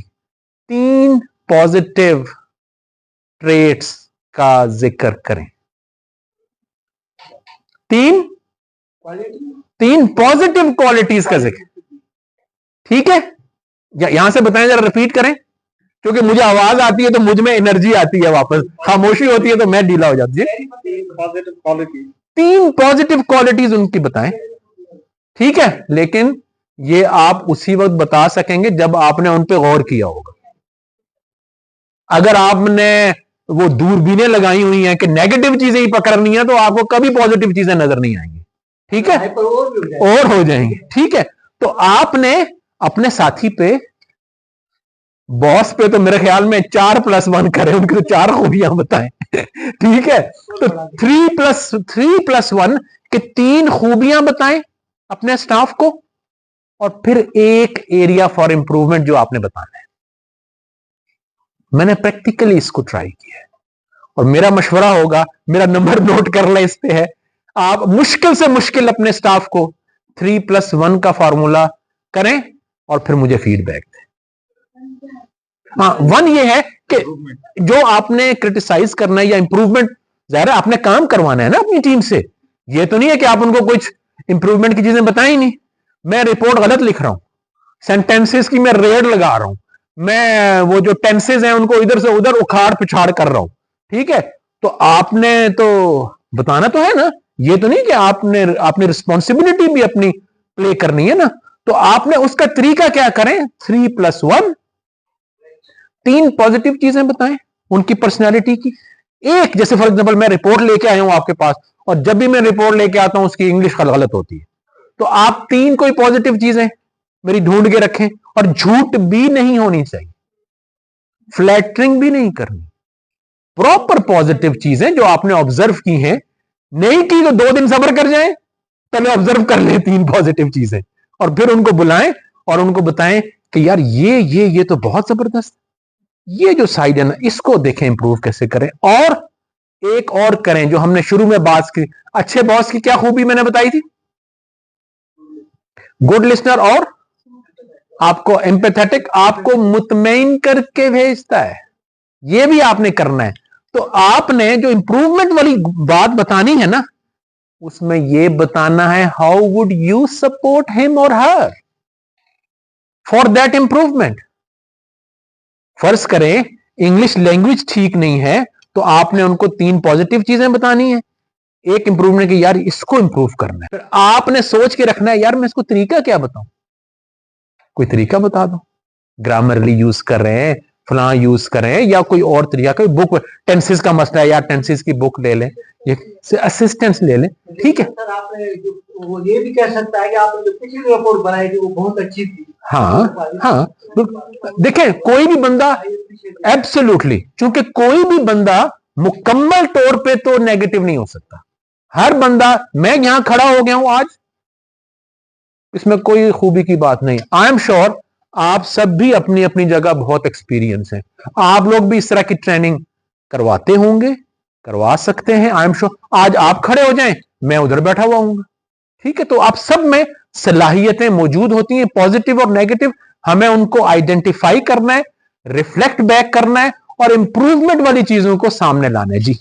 3 पॉजिटिव ट्रेट्स का जिक्र करें। 3 पॉजिटिव क्वालिटीज का जिक्र, ठीक है? यहां से बताएं, जरा रिपीट करें, क्योंकि मुझे आवाज आती है तो मुझ में एनर्जी आती है, वापस खामोशी होती है तो मैं ढीला हो जाती है। 3 पॉजिटिव क्वालिटीज उनकी बताएं, ठीक है? लेकिन ये आप उसी वक्त बता सकेंगे जब आपने उन पे गौर किया होगा। अगर आपने वो दूरबीनें लगाई हुई हैं कि नेगेटिव चीजें ही पकड़नी है, तो आपको कभी पॉजिटिव चीजें नजर नहीं आएंगी, ठीक है? और हो जाएंगी, ठीक है? तो आपने अपने साथी पे, बॉस पे तो मेरे ख्याल में 4+1 करें, उनकी तो 4 खूबियां बताएं, ठीक है? तो 3+1 के 3 खूबियां बताएं अपने स्टाफ को, और फिर एक एरिया फॉर इंप्रूवमेंट जो आपने बताना है। मैंने प्रैक्टिकली इसको ट्राई किया है, और मेरा मशवरा होगा, मेरा नंबर नोट कर ले, इस पे है, आप मुश्किल से मुश्किल अपने स्टाफ को 3+1 का फॉर्मूला करें और फिर मुझे फीडबैक दें। हाँ, 1 ये है कि जो आपने क्रिटिसाइज करना है या इंप्रूवमेंट, जाहिर है आपने काम करवाना है ना अपनी टीम से। ये तो नहीं है कि आप उनको कुछ इंप्रूवमेंट की चीजें बताई नहीं। मैं रिपोर्ट गलत लिख रहा हूं, सेंटेंसेस की मैं रेड लगा रहा हूं, मैं वो जो टेंसेस हैं उनको इधर से उधर उखाड़ पिछाड़ कर रहा हूं, ठीक है? तो आपने तो बताना तो है ना, ये तो नहीं कि आपने रिस्पॉन्सिबिलिटी भी अपनी प्ले करनी है ना। तो आपने उसका तरीका क्या करें, 3+1, 3 पॉजिटिव चीजें बताएं उनकी पर्सनैलिटी की। एक, जैसे फॉर एग्जाम्पल मैं रिपोर्ट लेके आया हूं आपके पास, और जब भी मैं रिपोर्ट लेके आता हूं उसकी इंग्लिश गलत होती है, तो आप 3 कोई पॉजिटिव चीजें मेरी ढूंढ के रखें, और झूठ भी नहीं होनी चाहिए, फ्लैटरिंग भी नहीं करनी, प्रॉपर पॉजिटिव चीजें जो आपने ऑब्जर्व की हैं। नहीं की तो 2 दिन सब्र कर जाएं, पहले ऑब्जर्व कर लें 3 पॉजिटिव चीजें, और फिर उनको बुलाएं और उनको बताएं कि यार ये तो बहुत जबरदस्त, ये जो साइड है ना, इसको देखें इंप्रूव कैसे करें। और एक और करें जो हमने शुरू में बात की, अच्छे बॉस की क्या खूबी मैंने बताई थी, गुड लिस्नर, और आपको एम्पैथेटिक, आपको मुतमईन करके भेजता है, ये भी आपने करना है। तो आपने जो इंप्रूवमेंट वाली बात बतानी है ना, उसमें यह बताना है how would you support him और हर फॉर दैट इंप्रूवमेंट। फर्ज करें इंग्लिश लैंग्वेज ठीक नहीं है, तो आपने उनको 3 पॉजिटिव चीजें बतानी है, एक इंप्रूवमेंट की, यार इसको इंप्रूव करना है। फिर आपने सोच के रखना है, यार मैं इसको तरीका क्या बताऊं, कोई तरीका बता दो, ग्रामरली यूज कर रहे हैं, फलां यूज करें, या कोई और तरीका, कोई बुक, टेंसेस का मसला है, या टेंसेस की बुक ले लें, ये असिस्टेंस ले लें, ठीक है? सर आपने वो ये भी कह सकता है कि आपने जो पिछली रिपोर्ट बनाई थी वो बहुत अच्छी थी। हाँ, देखें कोई भी बंदा, एब्सोल्युटली, क्योंकि कोई भी बंदा मुकम्मल तौर पे तो नेगेटिव नहीं हो सकता। हर बंदा, मैं यहां खड़ा हो गया हूं आज, इसमें कोई खूबी की बात नहीं। आई एम श्योर आप सब भी अपनी अपनी जगह बहुत एक्सपीरियंस हैं, आप लोग भी इस तरह की ट्रेनिंग करवाते होंगे, करवा सकते हैं। आई एम श्योर आज आप खड़े हो जाएं, मैं उधर बैठा हुआ हूं, ठीक है? तो आप सब में सलाहियतें मौजूद होती हैं, पॉजिटिव और नेगेटिव, हमें उनको आइडेंटिफाई करना है, रिफ्लेक्ट बैक करना है, और इंप्रूवमेंट वाली चीजों को सामने लाना है। जी,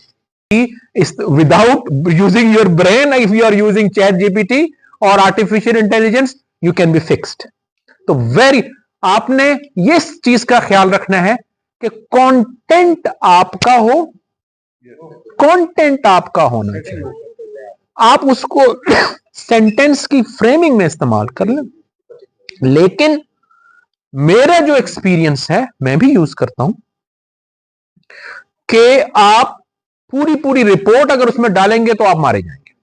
without using your brain, if you are using chat GPT और artificial intelligence, you can be fixed. तो आपने ये चीज का ख्याल रखना है कि कंटेंट आपका हो, कंटेंट आपका होना चाहिए। आप उसको सेंटेंस की फ्रेमिंग में इस्तेमाल कर लें, लेकिन मेरा जो एक्सपीरियंस है, मैं भी यूज करता हूं कि आप पूरी रिपोर्ट अगर उसमें डालेंगे तो आप मारे जाएंगे।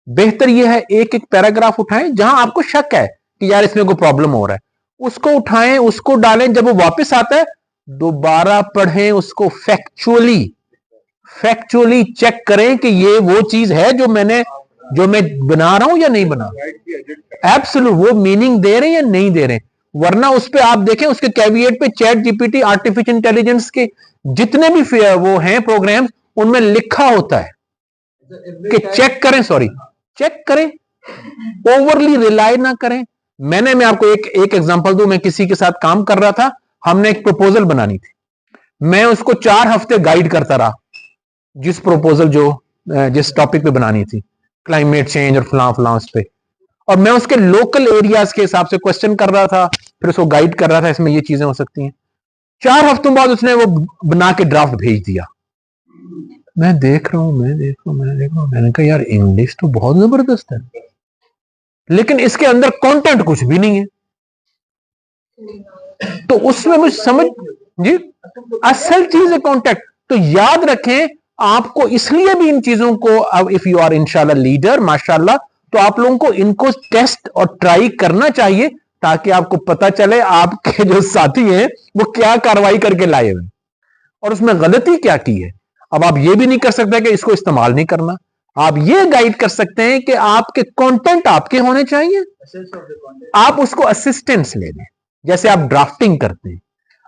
बेहतर यह है एक एक पैराग्राफ उठाएं, जहां आपको शक है कि यार इसमें कोई प्रॉब्लम हो रहा है, उसको उठाएं, उसको डालें, जब वो वापस आता है दोबारा पढ़ें उसको, फैक्चुअली चेक करें कि ये वो चीज है जो मैं बना रहा हूं या नहीं बना, एब्सोल्यूट वो मीनिंग दे रहे हैं या नहीं दे रहे। वरना उस पे आप देखें, उसके कैविएट पे चैट जीपीटी, आर्टिफिशियल इंटेलिजेंस के जितने भी वो हैं प्रोग्राम्स, उनमें लिखा होता है कि चेक करें, चेक करें, ओवरली रिलाई ना करें। मैं आपको एक एग्जांपल दूं। मैं किसी के साथ काम कर रहा था, हमने एक प्रपोजल बनानी थी। मैं उसको 4 हफ्ते गाइड करता रहा, जिस टॉपिक पे बनानी थी, क्लाइमेट चेंज और फलां उस पे, और मैं उसके लोकल एरियाज के हिसाब से क्वेश्चन कर रहा था, फिर उसको गाइड कर रहा था, इसमें ये चीजें हो सकती हैं। 4 हफ्तों बाद उसने वो बना के ड्राफ्ट भेज दिया। मैं देख रहा हूं, मैंने कहा यार इंग्लिश तो बहुत जबरदस्त है, लेकिन इसके अंदर कंटेंट कुछ भी नहीं है। तो उसमें मुझे समझ जी, असल चीज है कॉन्टेक्ट। तो याद रखें, आपको इसलिए भी इन चीजों को, अब इफ यू आर इंशाल्लाह लीडर माशाल्लाह, तो आप लोगों को इनको टेस्ट और ट्राई करना चाहिए, ताकि आपको पता चले आपके जो साथी हैं वो क्या कार्रवाई करके लाए हुए और उसमें गलती क्या की है। अब आप ये भी नहीं कर सकते कि इसको इस्तेमाल नहीं करना। आप ये गाइड कर सकते हैं कि आपके कंटेंट आपके होने चाहिए, आप उसको असिस्टेंस ले लें। जैसे आप ड्राफ्टिंग करते हैं,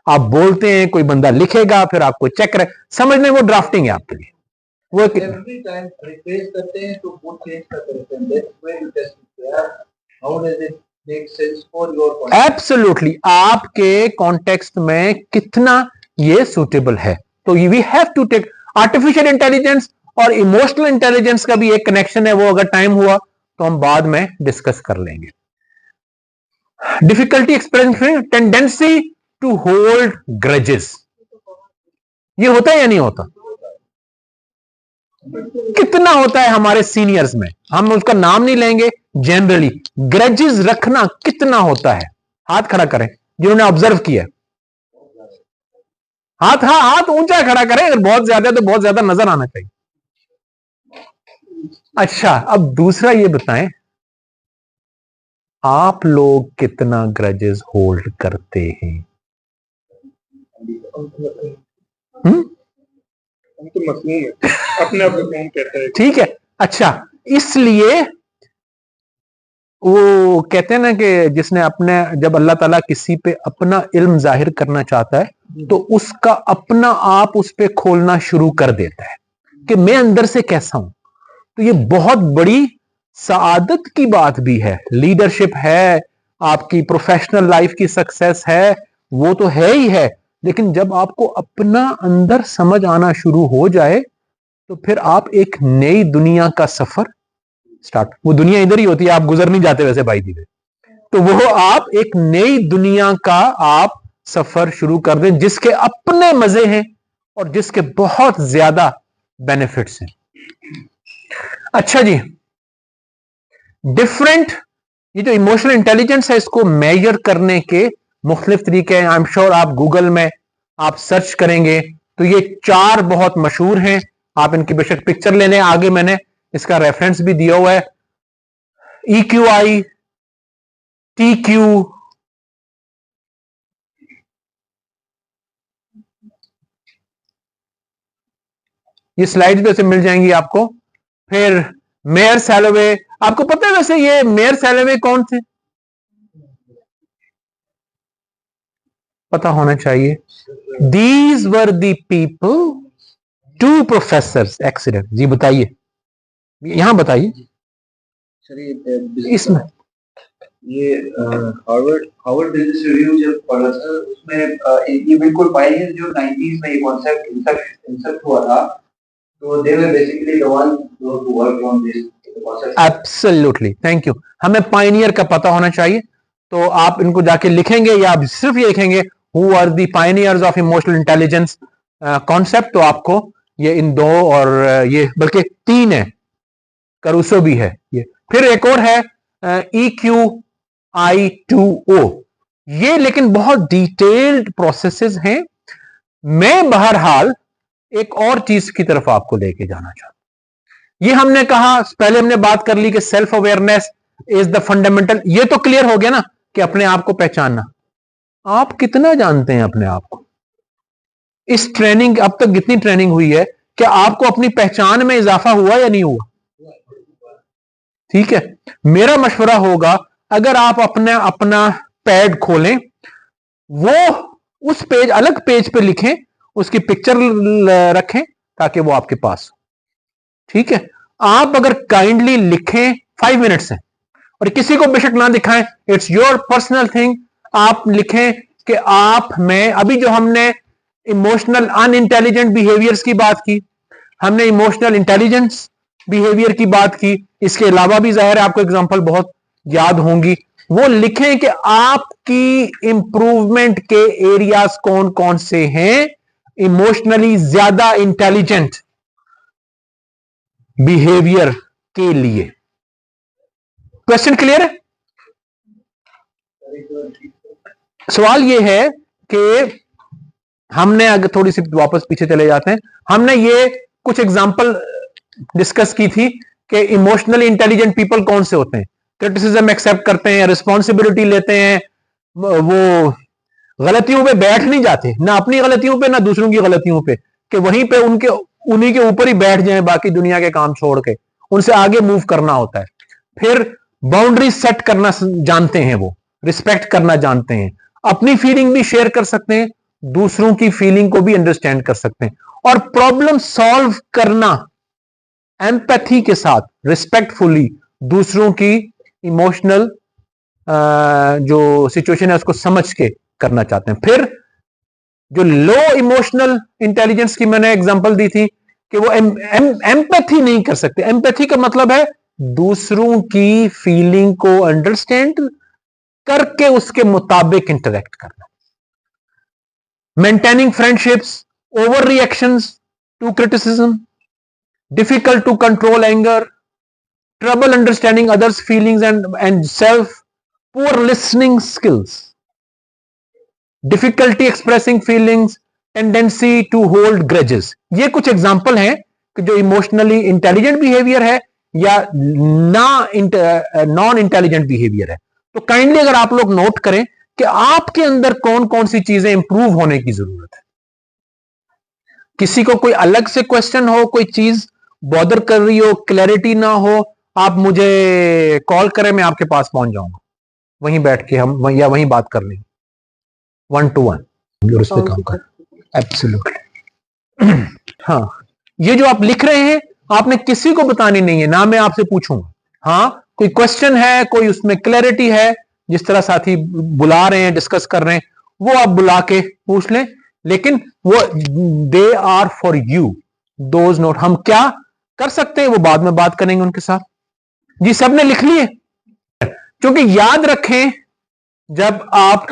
आप बोलते हैं, कोई बंदा लिखेगा, फिर आपको चेक करें, समझ लें वो ड्राफ्टिंग है आपके लिए। वो एवरी टाइम रिप्लेस करते हैं तो वो चेंज करते रहते हैं। दैट्स व्हेन यू टेस्ट यार how does it make sense for your context. Absolutely, आपके कॉन्टेक्स्ट में कितना ये सूटेबल है। तो we have to take artificial intelligence और इमोशनल इंटेलिजेंस का भी एक कनेक्शन है, वो अगर टाइम हुआ तो हम बाद में डिस्कस कर लेंगे। Difficulty experience, tendency to hold grudges, ये होता है या नहीं होता? कितना होता है हमारे सीनियर्स में, हम उसका नाम नहीं लेंगे, जनरली ग्रजेस रखना कितना होता है? हाथ खड़ा करें जिन्होंने ऑब्जर्व किया। हाथ ऊंचा खड़ा करें, अगर बहुत ज्यादा तो बहुत ज्यादा नजर आना चाहिए। अच्छा, अब दूसरा ये बताएं, आप लोग कितना ग्रजेस होल्ड करते हैं? हम तो मसनून है, अपने आप को कौन कहता है। ठीक है, अच्छा, इसलिए वो कहते हैं ना कि जिसने अपने, जब अल्लाह ताला किसी पे अपना इल्म जाहिर करना चाहता है तो उसका अपना आप उस पे खोलना शुरू कर देता है कि मैं अंदर से कैसा हूं। तो ये बहुत बड़ी सआदत की बात भी है। लीडरशिप है, आपकी प्रोफेशनल लाइफ की सक्सेस है, वो तो है ही है, लेकिन जब आपको अपना अंदर समझ आना शुरू हो जाए तो फिर आप एक नई दुनिया का सफर स्टार्ट, वो दुनिया इधर ही होती है, आप गुजर नहीं जाते वैसे भाई दीदी, तो वो आप एक नई दुनिया का आप सफर शुरू कर दें, जिसके अपने मजे हैं और जिसके बहुत ज्यादा बेनिफिट्स हैं। अच्छा जी, डिफरेंट, ये जो इमोशनल इंटेलिजेंस है, इसको मेजर करने के मुख्तलिफ तरीके हैं। आई एम श्योर आप गूगल में आप सर्च करेंगे तो ये 4 बहुत मशहूर हैं। आप इनकी बेशक पिक्चर ले लें, आगे मैंने इसका रेफरेंस भी दिया हुआ है। EQI, TQ, ये स्लाइड्स पे से मिल जाएंगी आपको। फिर मेयर सैलोवे, आपको पता है वैसे ये मेयर सैलोवे कौन थे? पता होना चाहिए। These were the people, 2 professors, accident. जी बताइए, यहां बताइए इसमें। ये हार्वर्ड बिजनेस रिव्यू जब पढ़ा था उसमें ये बिल्कुल पायनियर जो 90s में ये कॉन्सेप्ट इंसर्ट हुआ था, तो they were basically the one who work on this concept. Absolutely, thank you. हमें पायनियर का पता होना चाहिए, तो आप इनको जाके लिखेंगे या आप सिर्फ ये लिखेंगे who are the pioneers of emotional intelligence concept, तो आपको ये इन 2 और ये बल्कि 3 है, करूसो भी है ये, फिर एक और है EQI2O, ये लेकिन बहुत डिटेल्ड प्रोसेसेस हैं। मैं बहरहाल एक और चीज की तरफ आपको लेके जाना चाहता हूं। ये हमने कहा, पहले हमने बात कर ली कि self awareness is the fundamental, ये तो क्लियर हो गया ना कि अपने आप को पहचानना। आप कितना जानते हैं अपने आप को? इस ट्रेनिंग, अब तक जितनी ट्रेनिंग हुई है, क्या आपको अपनी पहचान में इजाफा हुआ या नहीं हुआ? ठीक है, मेरा मशवरा होगा अगर आप अपना पैड खोलें, वो उस पेज, अलग पेज पे लिखें, उसकी पिक्चर रखें, ताकि वो आपके पास हो। ठीक है, आप अगर काइंडली लिखें 5 मिनट्स हैं और किसी को बेशक ना दिखाएं, इट्स योर पर्सनल थिंग, आप लिखें कि आप में अभी जो हमने इमोशनल अनइंटेलिजेंट बिहेवियर्स की बात की, हमने इमोशनल इंटेलिजेंस बिहेवियर की बात की, इसके अलावा भी जाहिर है आपको एग्जांपल बहुत याद होंगी, वो लिखें कि आपकी इंप्रूवमेंट के एरियाज कौन कौन से हैं इमोशनली ज्यादा इंटेलिजेंट बिहेवियर के लिए। क्वेश्चन क्लियर है? सवाल यह है कि हमने अगर थोड़ी सी वापस पीछे चले जाते हैं, हमने ये कुछ एग्जांपल डिस्कस की थी कि इमोशनली इंटेलिजेंट पीपल कौन से होते हैं, क्रिटिसिज्म एक्सेप्ट करते हैं, रिस्पॉन्सिबिलिटी लेते हैं, वो गलतियों पे बैठ नहीं जाते, ना अपनी गलतियों पे ना दूसरों की गलतियों पे, कि वहीं पे उन्हीं के ऊपर ही बैठ जाएं, बाकी दुनिया के काम छोड़ के उनसे आगे मूव करना होता है। फिर बाउंड्री सेट करना जानते हैं, वो रिस्पेक्ट करना जानते हैं, अपनी फीलिंग भी शेयर कर सकते हैं, दूसरों की फीलिंग को भी अंडरस्टैंड कर सकते हैं, और प्रॉब्लम सॉल्व करना एम्पैथी के साथ रिस्पेक्टफुली दूसरों की इमोशनल जो सिचुएशन है उसको समझ के करना चाहते हैं। फिर जो लो इमोशनल इंटेलिजेंस की मैंने एग्जांपल दी थी कि वो एम्पैथी नहीं कर सकते। एम्पैथी का मतलब है दूसरों की फीलिंग को अंडरस्टैंड करके उसके मुताबिक इंटरेक्ट करना। Maintaining friendships, over reactions to criticism, difficult to control anger, trouble understanding others' feelings and self, poor listening skills, difficulty expressing feelings, tendency to hold grudges। ये कुछ एग्जाम्पल हैं कि जो इमोशनली इंटेलिजेंट बिहेवियर है या non intelligent behaviour है। तो kindly अगर आप लोग नोट करें कि आपके अंदर कौन कौन सी चीजें इंप्रूव होने की जरूरत है। किसी को कोई अलग से क्वेश्चन हो, कोई चीज बॉदर कर रही हो, क्लैरिटी ना हो, आप मुझे कॉल करें, मैं आपके पास पहुंच जाऊंगा, वहीं बैठ के हम वहीं बात कर लेंगे 1 to 1 उस पर काम कर। एब्सोल्युटली। हाँ, ये जो आप लिख रहे हैं आपने किसी को बतानी नहीं है, ना मैं आपसे पूछूंगा। हाँ, कोई क्वेश्चन है, कोई उसमें क्लैरिटी है, जिस तरह साथी बुला रहे हैं, डिस्कस कर रहे हैं, वो आप बुला के पूछ लें, लेकिन वो they are for you, those note. हम क्या कर सकते हैं वो बाद में बात करेंगे उनके साथ। जी, सबने लिख लिए? क्योंकि याद रखें, जब आप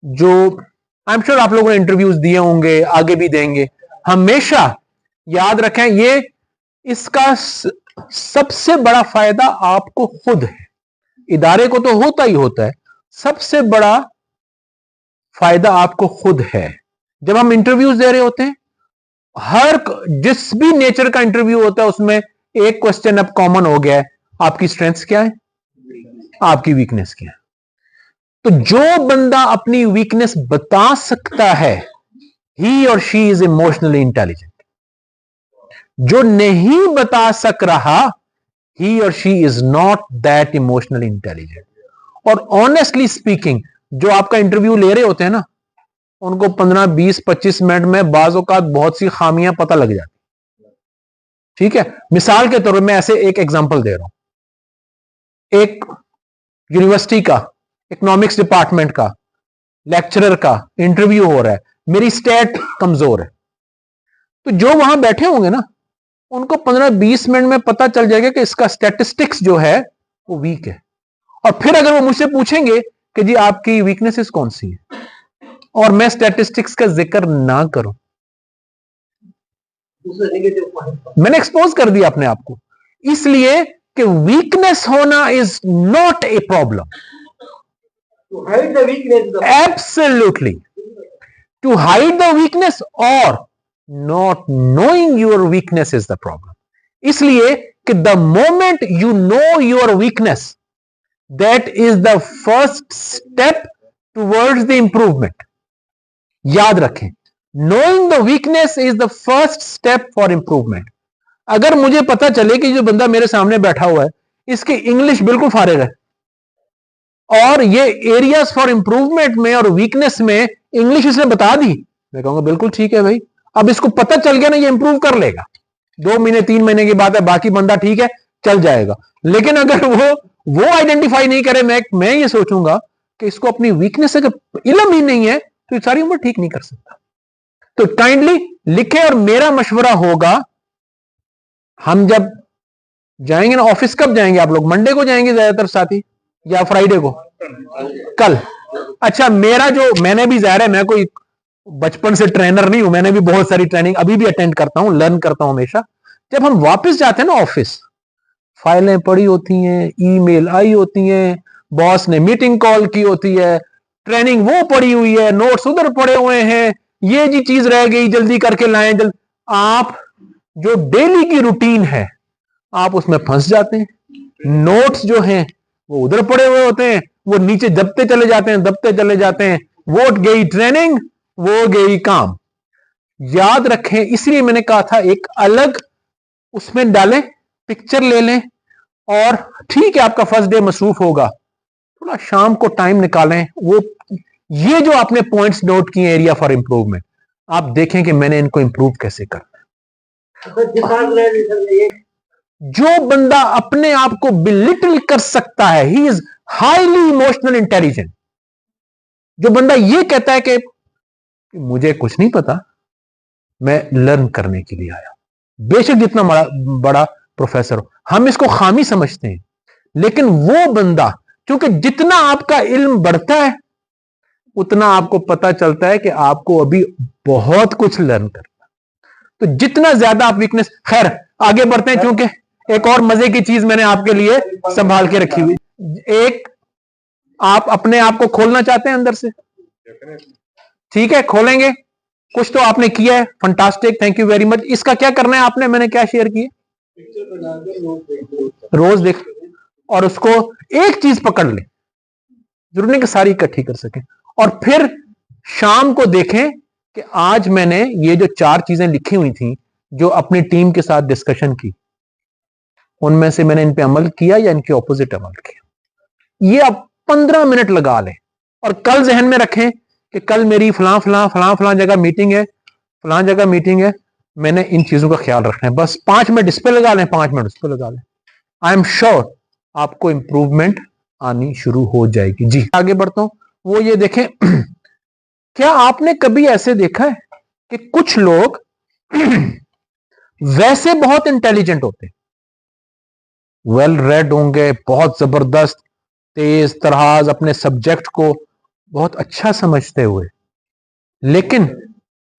जो आई एम श्योर आप लोगों ने इंटरव्यूज दिए होंगे, आगे भी देंगे, हमेशा याद रखें ये इसका सबसे बड़ा फायदा आपको खुद है। इदारे को तो होता ही होता है, सबसे बड़ा फायदा आपको खुद है। जब हम इंटरव्यूज दे रहे होते हैं, हर जिस भी नेचर का इंटरव्यू होता है उसमें एक क्वेश्चन अब कॉमन हो गया है, आपकी स्ट्रेंथ्स क्या है, आपकी वीकनेस क्या है। तो जो बंदा अपनी वीकनेस बता सकता है, ही और शी इज इमोशनली इंटेलिजेंट। जो नहीं बता सक रहा, ही और she is not that emotionally intelligent. और ऑनेस्टली स्पीकिंग, जो आपका इंटरव्यू ले रहे होते हैं ना, उनको 15, 20, 25 मिनट में बाज़ औक़ात बहुत सी खामियां पता लग जाती। ठीक है, मिसाल के तौर पर मैं ऐसे एक एग्जांपल दे रहा हूं। एक यूनिवर्सिटी का इकोनॉमिक्स डिपार्टमेंट का लेक्चरर का इंटरव्यू हो रहा है, मेरी स्टेट कमजोर है, तो जो वहां बैठे होंगे ना, उनको 15-20 मिनट में पता चल जाएगा कि इसका स्टैटिस्टिक्स जो है वो वीक है। और फिर अगर वो मुझसे पूछेंगे कि जी आपकी वीकनेसेस कौन सी है, और मैं स्टैटिस्टिक्स का जिक्र ना करूं, मैंने एक्सपोज कर दिया अपने आप को। इसलिए कि वीकनेस होना is not a problem, absolutely. To hide the weakness और not knowing your weakness is the problem. इसलिए कि the moment you know your weakness, that is the first step towards the improvement. याद रखें, knowing the weakness is the first step for improvement. अगर मुझे पता चले कि जो बंदा मेरे सामने बैठा हुआ है, इसकी इंग्लिश बिल्कुल फारिग है, और ये एरियाज फॉर इंप्रूवमेंट में और वीकनेस में इंग्लिश इसने बता दी, मैं कहूंगा बिल्कुल ठीक है भाई, अब इसको पता चल गया ना, ये इंप्रूव कर लेगा, 2 महीने 3 महीने की बात है, बाकी बंदा ठीक है चल जाएगा। लेकिन अगर वो आइडेंटिफाई नहीं करे, मैं ये सोचूंगा कि इसको अपनी वीकनेस अगर इल्म ही नहीं है तो सारी उम्र ठीक नहीं कर सकता। तो काइंडली लिखे, और मेरा मशवरा होगा, हम जब जाएंगे ना ऑफिस, कब जाएंगे आप लोग? मंडे को जाएंगे ज्यादातर साथी, या फ्राइडे को? कल। अच्छा, मेरा जो, मैंने भी ज़ाहिर है मैं कोई बचपन से ट्रेनर नहीं हूं, मैंने भी बहुत सारी ट्रेनिंग अभी भी अटेंड करता हूं, लर्न करता हूं हमेशा। जब हम वापस जाते हैं ना ऑफिस, फाइलें पड़ी होती हैं, ईमेल आई होती हैं, बॉस ने मीटिंग कॉल की होती है, ट्रेनिंग वो पड़ी हुई है, नोट्स उधर पड़े हुए हैं, ये जी चीज रह गई, जल्दी करके लाएं जल्दी। आप जो डेली की रूटीन है आप उसमें फंस जाते हैं, नोट्स जो हैं वो उधर पड़े हुए होते हैं, वो नीचे दबते चले जाते हैं, दबते चले जाते हैं, वो गई ट्रेनिंग, वो गई काम। याद रखें, इसलिए मैंने कहा था एक अलग उसमें डालें, पिक्चर ले लें, और ठीक है आपका फर्स्ट डे मसरूफ होगा, थोड़ा शाम को टाइम निकालें, वो ये जो आपने पॉइंट्स नोट किए एरिया फॉर इंप्रूवमेंट, आप देखें कि मैंने इनको इंप्रूव कैसे करना। जो बंदा अपने आप को बिलिटल कर सकता है, he is highly emotional intelligent. जो बंदा ये कहता है कि मुझे कुछ नहीं पता, मैं लर्न करने के लिए आया, बेशक जितना बड़ा प्रोफेसर हो, हम इसको खामी समझते हैं, लेकिन वो बंदा, क्योंकि जितना आपका इल्म बढ़ता है उतना आपको पता चलता है कि आपको अभी बहुत कुछ लर्न करना, तो जितना ज्यादा आप वीकनेस, खैर आगे बढ़ते हैं, क्योंकि एक और मजे की चीज मैंने आपके लिए संभाल के रखी हुई। एक, आप अपने आप को खोलना चाहते हैं अंदर से, ठीक है खोलेंगे, कुछ तो आपने किया है, fantastic, thank you very much. इसका क्या करना है आपने, मैंने क्या शेयर किया, रोज देख, और उसको एक चीज पकड़ ले, जरूरी नहीं कि सारी इकट्ठी कर सके, और फिर शाम को देखें कि आज मैंने ये जो 4 चीजें लिखी हुई थी, जो अपनी टीम के साथ डिस्कशन की, उनमें से मैंने इन पे अमल किया या इनके ऑपोजिट अमल किया। ये आप 15 मिनट लगा लें, और कल जहन में रखें कि कल मेरी फलां फलां फलां फलां जगह मीटिंग है, फलां जगह मीटिंग है, मैंने इन चीजों का ख्याल रखना है। बस 5 मिनट इस पे लगा लें, 5 मिनट उस पे लगा लें, आई एम श्योर आपको इंप्रूवमेंट आनी शुरू हो जाएगी। जी आगे बढ़ता हूं, वो ये देखें, क्या आपने कभी ऐसे देखा है कि कुछ लोग वैसे बहुत इंटेलिजेंट होते हैं, वेल रेड होंगे, बहुत जबरदस्त तेज तराज, अपने सब्जेक्ट को बहुत अच्छा समझते हुए, लेकिन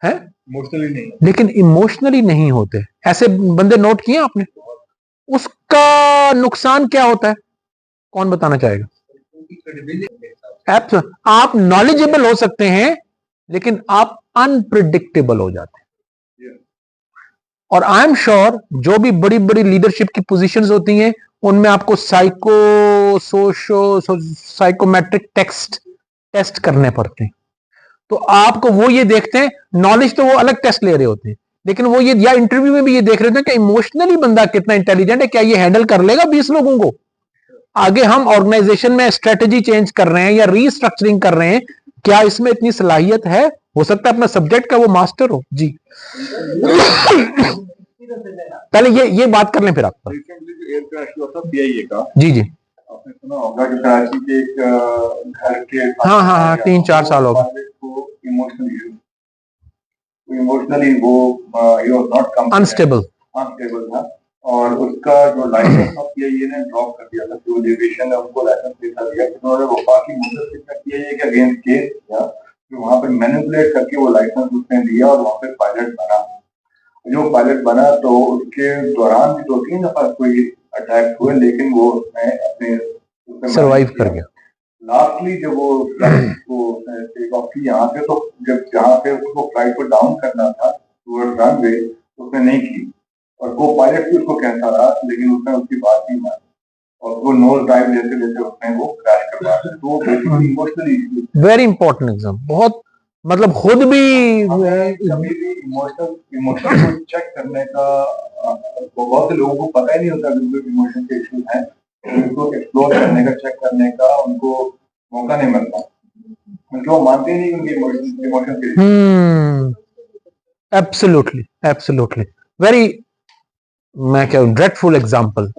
है इमोशनली नहीं, लेकिन इमोशनली नहीं होते। ऐसे बंदे नोट किए आपने? उसका नुकसान क्या होता है, कौन बताना चाहेगा? आप नॉलेजेबल हो सकते हैं, लेकिन आप अनप्रिडिक्टेबल हो जाते हैं। और आई एम श्योर जो भी बड़ी बड़ी लीडरशिप की पोजीशंस होती हैं, उनमें आपको साइकोमेट्रिक टेस्ट करने पड़ते हैं। तो आपको वो ये देखते हैं, नॉलेज तो वो अलग टेस्ट ले रहे होते हैं, लेकिन वो ये, या इंटरव्यू में भी ये देख रहे थे कि इमोशनली बंदा कितना इंटेलिजेंट है, क्या ये हैंडल कर लेगा 20 लोगों को। आगे हम ऑर्गेनाइजेशन में स्ट्रेटेजी चेंज कर रहे हैं या रीस्ट्रक्चरिंग कर रहे हैं, क्या इसमें इतनी सलाहियत है? हो सकता है अपना सब्जेक्ट का वो मास्टर हो। जी पहले ये बात कर लें फिर आपका। एयर क्रैश हुआ था पीआईए का, जी जी, आपने सुना होगा कि कराची के एक घर के, हाँ 3-4 साल हो गए, इमोशनली वो ही वाज नॉट अनस्टेबल था, और उसका जो लाइसेंस था पीआईए ने ड्रॉप कर दिया था, सिविल एविएशन ने उनको लाइसेंस दे दिया, उन्होंने वफाकी मुद्दत में पीआईए के अगेंस्ट केस किया, तो वहां पे मैनिपुलेट करके वो लाइसेंस उसने दिया और वहां पे पायलट बना। जो पायलट बना तो उसके दौरान भी 2-3 दफा कोई अटैक हुए, लेकिन वो उसने अपने सर्वाइव कर गया। लास्टली जब वो फ्लाइट को टेक ऑफ की यहाँ से, तो जब जहाँ पे उसको फ्लाइट को डाउन करना था टुवर्ड्स रनवे, उसने नहीं की, और को पायलट भी उसको कहता रहा, लेकिन उसने उसकी बात नहीं मानी, और वो नोज डाइव लेते लेते उसने वो क्रैश करवा दिया। तो basically emotionally very important exam, बहुत मतलब खुद भी इमोशन को चेक करने का बहुत से लोगों को पता ही नहीं होता कि इमोशन के इश्यूज हैं, उनको एक्सप्लोर करने का, चेक करने का उनको मौका नहीं मिलता, क्योंकि वो मानते ही नहीं उनके इमोशन के। एब्सोल्युटली, एब्सोल्युटली, वेरी, मैं क्या ड्रेडफुल एग्जांपल।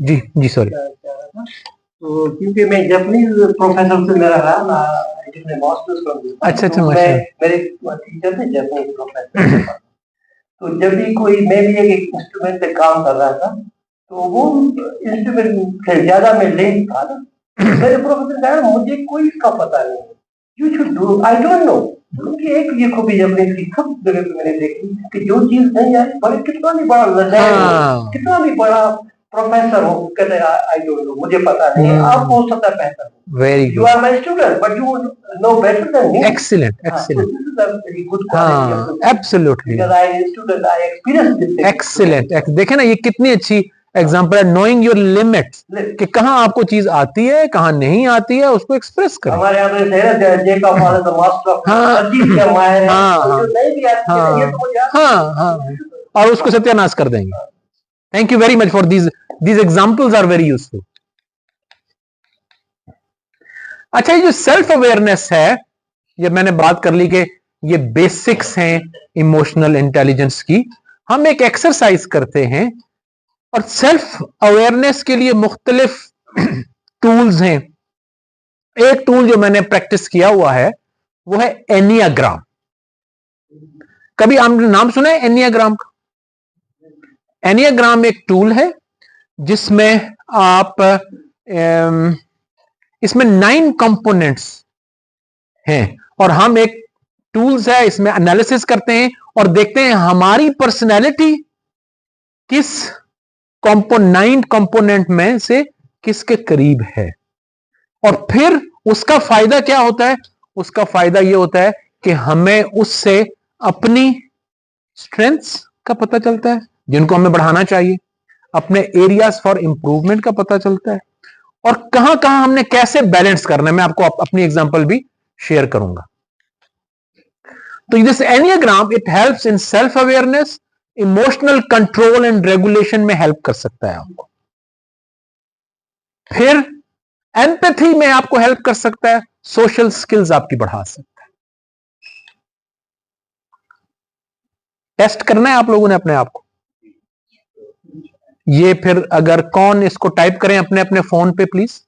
जी जी, सॉरी। तो क्योंकि मैं जापानीज प्रोफेसर से मेरा रहा ना, मास्टर्स कर दिया। अच्छा अच्छा, तो मैं माशाल्लाह। मेरे टीचर थे जापानीज प्रोफेसर। तो जब भी कोई मैं भी एक इंस्ट्रूमेंट पे काम कर रहा था, तो वो इंस्ट्रूमेंट से ज्यादा मैं लेंथ था ना, मेरे प्रोफेसर कहा मुझे कोई इसका पता नहीं, you should do, I don't know. क्योंकि एक ये खूबी जापानीज की सब जगह पे मैंने देखी कि जो चीज नहीं आती, भले कितना भी बड़ा लजायर हो, कितना भी बड़ा प्रोफेसर हो, कहते हैं आई डोंट नो, मुझे पता नहीं, आप हो सकता है बेहतर हो। Very you are my student but you know better than me. Excellent, excellent. This is a very good quality, absolutely, because I am student, I experience this. Excellent. देखे ना, ये कितनी अच्छी एग्जांपल है, नोइंग योर लिमिट्स, कि कहां आपको चीज आती है, कहां नहीं आती है, उसको एक्सप्रेस करें। हमारे यहाँ पे है जे का father the master of her चीज के माहिर है, जो नहीं भी आती है ये तो मुझे हाँ, और उसको सत्यानाश कर देंगे। Thank you very much for these examples are very useful. अच्छा, ये जो सेल्फ अवेयरनेस है, ये मैंने बात कर ली कि ये बेसिक्स हैं इमोशनल इंटेलिजेंस की। हम एक एक्सरसाइज करते हैं, और सेल्फ अवेयरनेस के लिए मुख्तलिफ टूल्स हैं। एक टूल जो मैंने प्रैक्टिस किया हुआ है वो है एनियाग्राम। कभी आपने नाम सुना है एनियाग्राम का? एनियाग्राम एक टूल है जिसमें आप इसमें 9 कंपोनेंट्स हैं, और हम एक टूल्स है, इसमें एनालिसिस करते हैं और देखते हैं हमारी पर्सनैलिटी किस 9 कंपोनेंट में से किसके करीब है। और फिर उसका फायदा क्या होता है? उसका फायदा यह होता है कि हमें उससे अपनी स्ट्रेंथ्स का पता चलता है, जिनको हमें बढ़ाना चाहिए, अपने एरियाज फॉर इंप्रूवमेंट का पता चलता है, और कहां कहां हमने कैसे बैलेंस करना है। मैं आपको अपनी एग्जांपल भी शेयर करूंगा। तो this enneagram it helps in self awareness, emotional control and regulation में हेल्प कर सकता है आपको। फिर एम्पैथी में आपको हेल्प कर सकता है, सोशल स्किल्स आपकी बढ़ा सकता है। टेस्ट करना है आप लोगों ने अपने आप को। ये फिर अगर कौन इसको टाइप करें अपने अपने फोन पे प्लीज,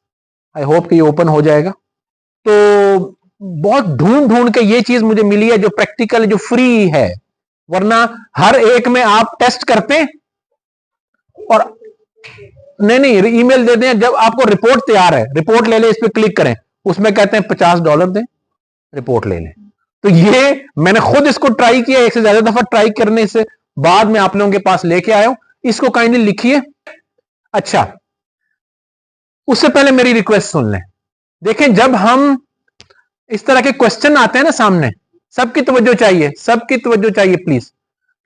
आई होप कि ये ओपन हो जाएगा। तो बहुत ढूंढ ढूंढ के ये चीज मुझे मिली है जो प्रैक्टिकल, जो फ्री है, वरना हर एक में आप टेस्ट करते हैं और नहीं ईमेल दे दें। जब आपको रिपोर्ट तैयार है, रिपोर्ट ले ले, इस पर क्लिक करें, उसमें कहते हैं $50 दें, रिपोर्ट ले लें। तो ये मैंने खुद इसको ट्राई किया, एक से ज्यादा दफा ट्राई करने से बाद में आप लोगों के पास लेके आया हूं। इसको काइंडली लिखिए। अच्छा, उससे पहले मेरी रिक्वेस्ट सुन लें। देखें, जब हम इस तरह के क्वेश्चन आते हैं ना सामने, सबकी तवज्जो चाहिए, सबकी तवज्जो चाहिए प्लीज।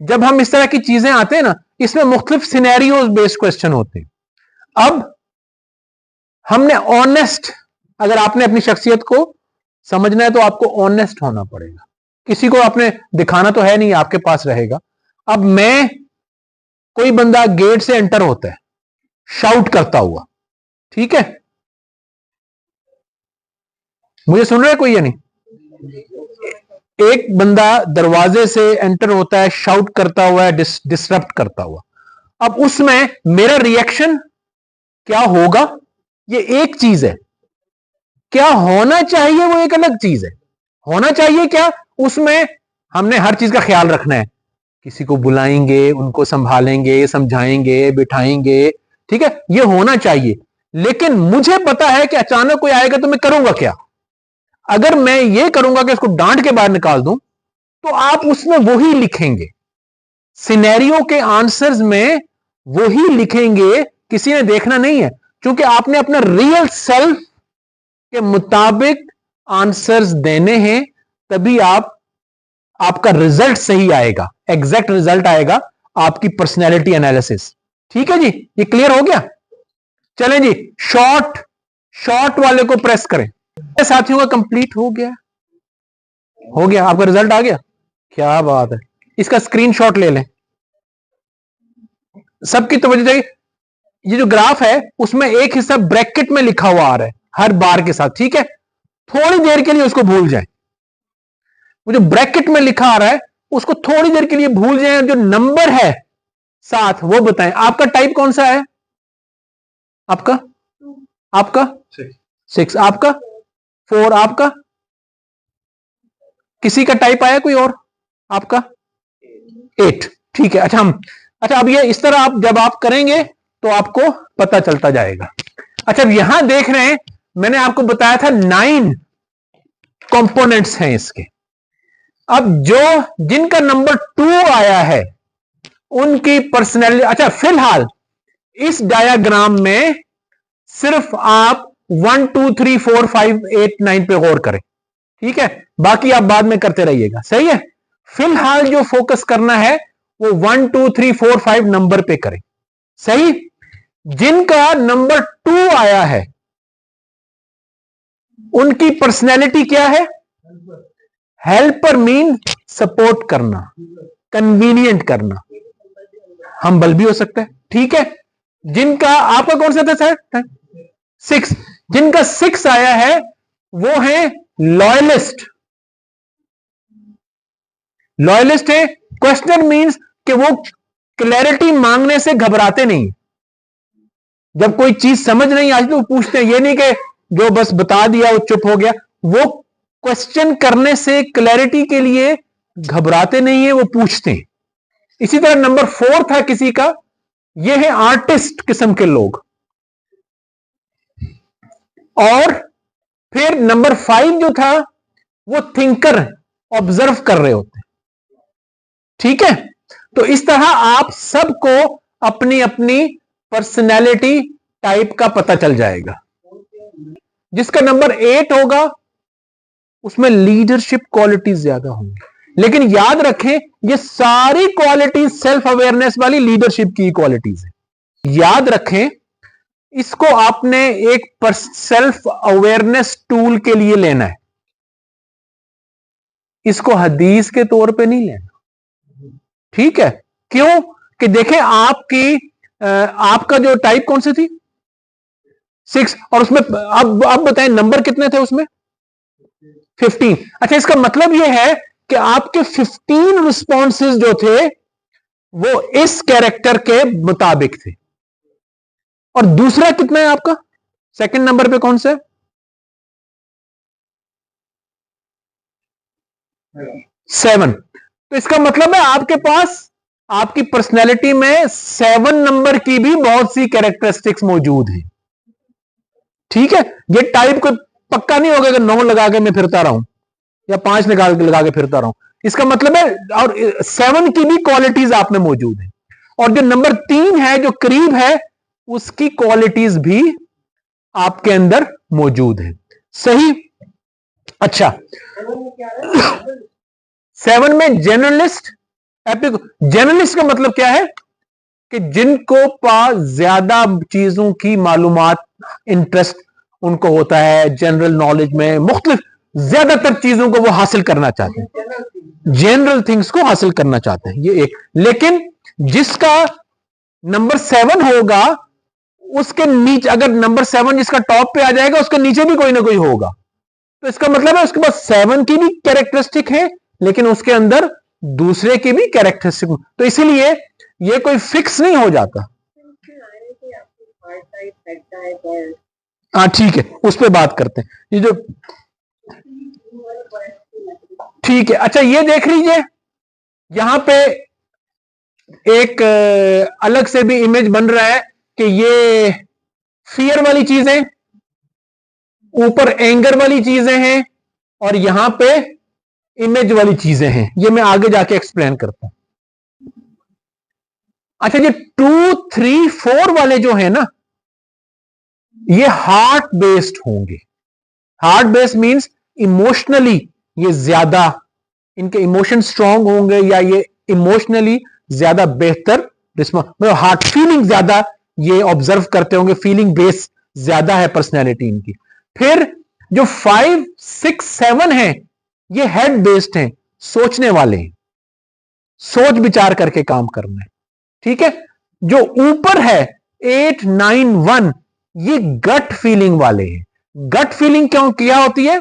जब हम इस तरह की चीजें आते हैं ना, इसमें मुख्तलिफ सिनेरियोज बेस्ड क्वेश्चन होते हैं। अब हमने ऑनेस्ट, अगर आपने अपनी शख्सियत को समझना है तो आपको ऑनेस्ट होना पड़ेगा। किसी को आपने दिखाना तो है नहीं, आपके पास रहेगा। अब मैं, कोई बंदा गेट से एंटर होता है शाउट करता हुआ, ठीक है, मुझे सुन रहा है कोई या नहीं? एक बंदा दरवाजे से एंटर होता है शाउट करता हुआ, डिसरप्ट करता हुआ। अब उसमें मेरा रिएक्शन क्या होगा, ये एक चीज है। क्या होना चाहिए वो एक अलग चीज है। होना चाहिए क्या, उसमें हमने हर चीज का ख्याल रखना है। किसी को बुलाएंगे, उनको संभालेंगे, समझाएंगे, बिठाएंगे, ठीक है, ये होना चाहिए। लेकिन मुझे पता है कि अचानक कोई आएगा तो मैं करूंगा क्या। अगर मैं ये करूंगा कि उसको डांट के बाहर निकाल दूं, तो आप उसमें वही लिखेंगे, सिनेरियो के आंसर्स में वही लिखेंगे, किसी ने देखना नहीं है। क्योंकि आपने अपना रियल सेल्फ के मुताबिक आंसर्स देने हैं, तभी आपका रिजल्ट सही आएगा, एग्जैक्ट रिजल्ट आएगा आपकी पर्सनैलिटी एनालिसिस। ठीक है जी, ये क्लियर हो गया? चलें जी, शॉर्ट वाले को प्रेस करें। साथियों का कंप्लीट हो गया, आपका रिजल्ट आ गया, क्या बात है। इसका स्क्रीनशॉट ले लें, सबकी तवज्जो चाहिए। ये जो ग्राफ है उसमें एक हिस्सा ब्रैकेट में लिखा हुआ आ रहा है हर बार के साथ, ठीक है। थोड़ी देर के लिए उसको भूल जाए। वो जो ब्रैकेट में लिखा आ रहा है उसको थोड़ी देर के लिए भूल जाएं, जो नंबर है साथ वो बताएं। आपका टाइप कौन सा है? आपका आपका 6, आपका 4, आपका किसी का टाइप आया कोई और? आपका 8, ठीक है। अच्छा अब ये इस तरह आप जब आप करेंगे तो आपको पता चलता जाएगा। अच्छा अब यहां देख रहे हैं, मैंने आपको बताया था 9 कंपोनेंट्स हैं इसके। अब जिनका नंबर 2 आया है उनकी पर्सनैलिटी, अच्छा फिलहाल इस डायग्राम में सिर्फ आप 1 2 3 4 5 8 9 पे गौर करें, ठीक है? बाकी आप बाद में करते रहिएगा, सही है? फिलहाल जो फोकस करना है वो 1 2 3 4 5 नंबर पे करें, सही? जिनका नंबर 2 आया है उनकी पर्सनैलिटी क्या है? हेल्पर मीन सपोर्ट करना, कन्वीनियंट करना, हम्बल भी हो सकता है, ठीक है? जिनका आपका कौन सा था सर? 6। जिनका 6 आया है वो है लॉयलिस्ट। लॉयलिस्ट है, क्वेश्चन मींस कि वो क्लैरिटी मांगने से घबराते नहीं। जब कोई चीज समझ नहीं आती तो वो पूछते हैं, ये नहीं कि जो बस बता दिया वो चुप हो गया। वो क्वेश्चन करने से क्लैरिटी के लिए घबराते नहीं है, वो पूछते हैं। इसी तरह नंबर 4 था किसी का, ये है आर्टिस्ट किस्म के लोग। और फिर नंबर 5 जो था वो थिंकर, ऑब्जर्व कर रहे होते हैं, ठीक है? तो इस तरह आप सबको अपनी अपनी पर्सनैलिटी टाइप का पता चल जाएगा। जिसका नंबर 8 होगा उसमें लीडरशिप क्वालिटीज ज्यादा होंगी। लेकिन याद रखें ये सारी क्वालिटीज सेल्फ अवेयरनेस वाली लीडरशिप की क्वालिटीज है। याद रखें, इसको आपने एक सेल्फ अवेयरनेस टूल के लिए लेना है, इसको हदीस के तौर पे नहीं लेना, ठीक है? क्यों? कि देखें आपका जो टाइप कौन सी थी? 6। और उसमें अब बताएं नंबर कितने थे उसमें? 15। अच्छा इसका मतलब यह है कि आपके 15 रिस्पॉन्सेज जो थे वो इस कैरेक्टर के मुताबिक थे। और दूसरा कितना है आपका? सेकंड नंबर पे कौन सा है? 7। तो इसका मतलब है आपके पास आपकी पर्सनैलिटी में 7 नंबर की भी बहुत सी कैरेक्टरिस्टिक्स मौजूद हैं, ठीक है? ये टाइप कोई पक्का नहीं होगा कि 9 लगा के मैं फिरता रहूं या 5 लगा के फिरता रहूं। इसका मतलब है और 7 की भी क्वालिटीज आप में मौजूद है। और जो नंबर 3 है जो करीब है उसकी क्वालिटीज भी आपके अंदर मौजूद है, सही? अच्छा 7 में जर्नलिस्ट। जर्नलिस्ट का मतलब क्या है? कि जिनको पास ज्यादा चीजों की मालूमात, इंटरेस्ट उनको होता है जनरल नॉलेज में, मुख्तलिफ ज्यादातर चीजों को वो हासिल करना चाहते हैं, जनरल थिंग्स को हासिल करना चाहते हैं, ये एक। लेकिन जिसका नंबर 7 होगा उसके नीचे, अगर नंबर 7 जिसका टॉप पे आ जाएगा उसके नीचे भी कोई ना कोई होगा। तो इसका मतलब है उसके पास 7 की भी कैरेक्टरिस्टिक है लेकिन उसके अंदर दूसरे की भी कैरेक्टरिस्टिक। तो इसीलिए ये कोई फिक्स नहीं हो जाता। हाँ ठीक है, उस पर बात करते हैं। ये जो ठीक है, अच्छा ये देख लीजिए यहां पे एक अलग से भी इमेज बन रहा है कि ये फियर वाली चीजें, ऊपर एंगर वाली चीजें हैं और यहां पे इमेज वाली चीजें हैं। ये मैं आगे जाके एक्सप्लेन करता हूं। अच्छा ये 2 3 4 वाले जो है ना ये हार्ट बेस्ड होंगे। हार्ट बेस्ड मींस इमोशनली ये ज्यादा, इनके इमोशन स्ट्रांग होंगे या ये इमोशनली ज्यादा बेहतर रिस्पॉन्स, मतलब हार्ट फीलिंग ज्यादा ये ऑब्जर्व करते होंगे, फीलिंग बेस ज्यादा है पर्सनैलिटी इनकी। फिर जो 5 6 7 है ये हेड बेस्ड हैं, सोचने वाले हैं, सोच विचार करके काम करना है, ठीक है? जो ऊपर है 8 9 1 ये गट फीलिंग वाले हैं। गट फीलिंग क्यों किया होती है?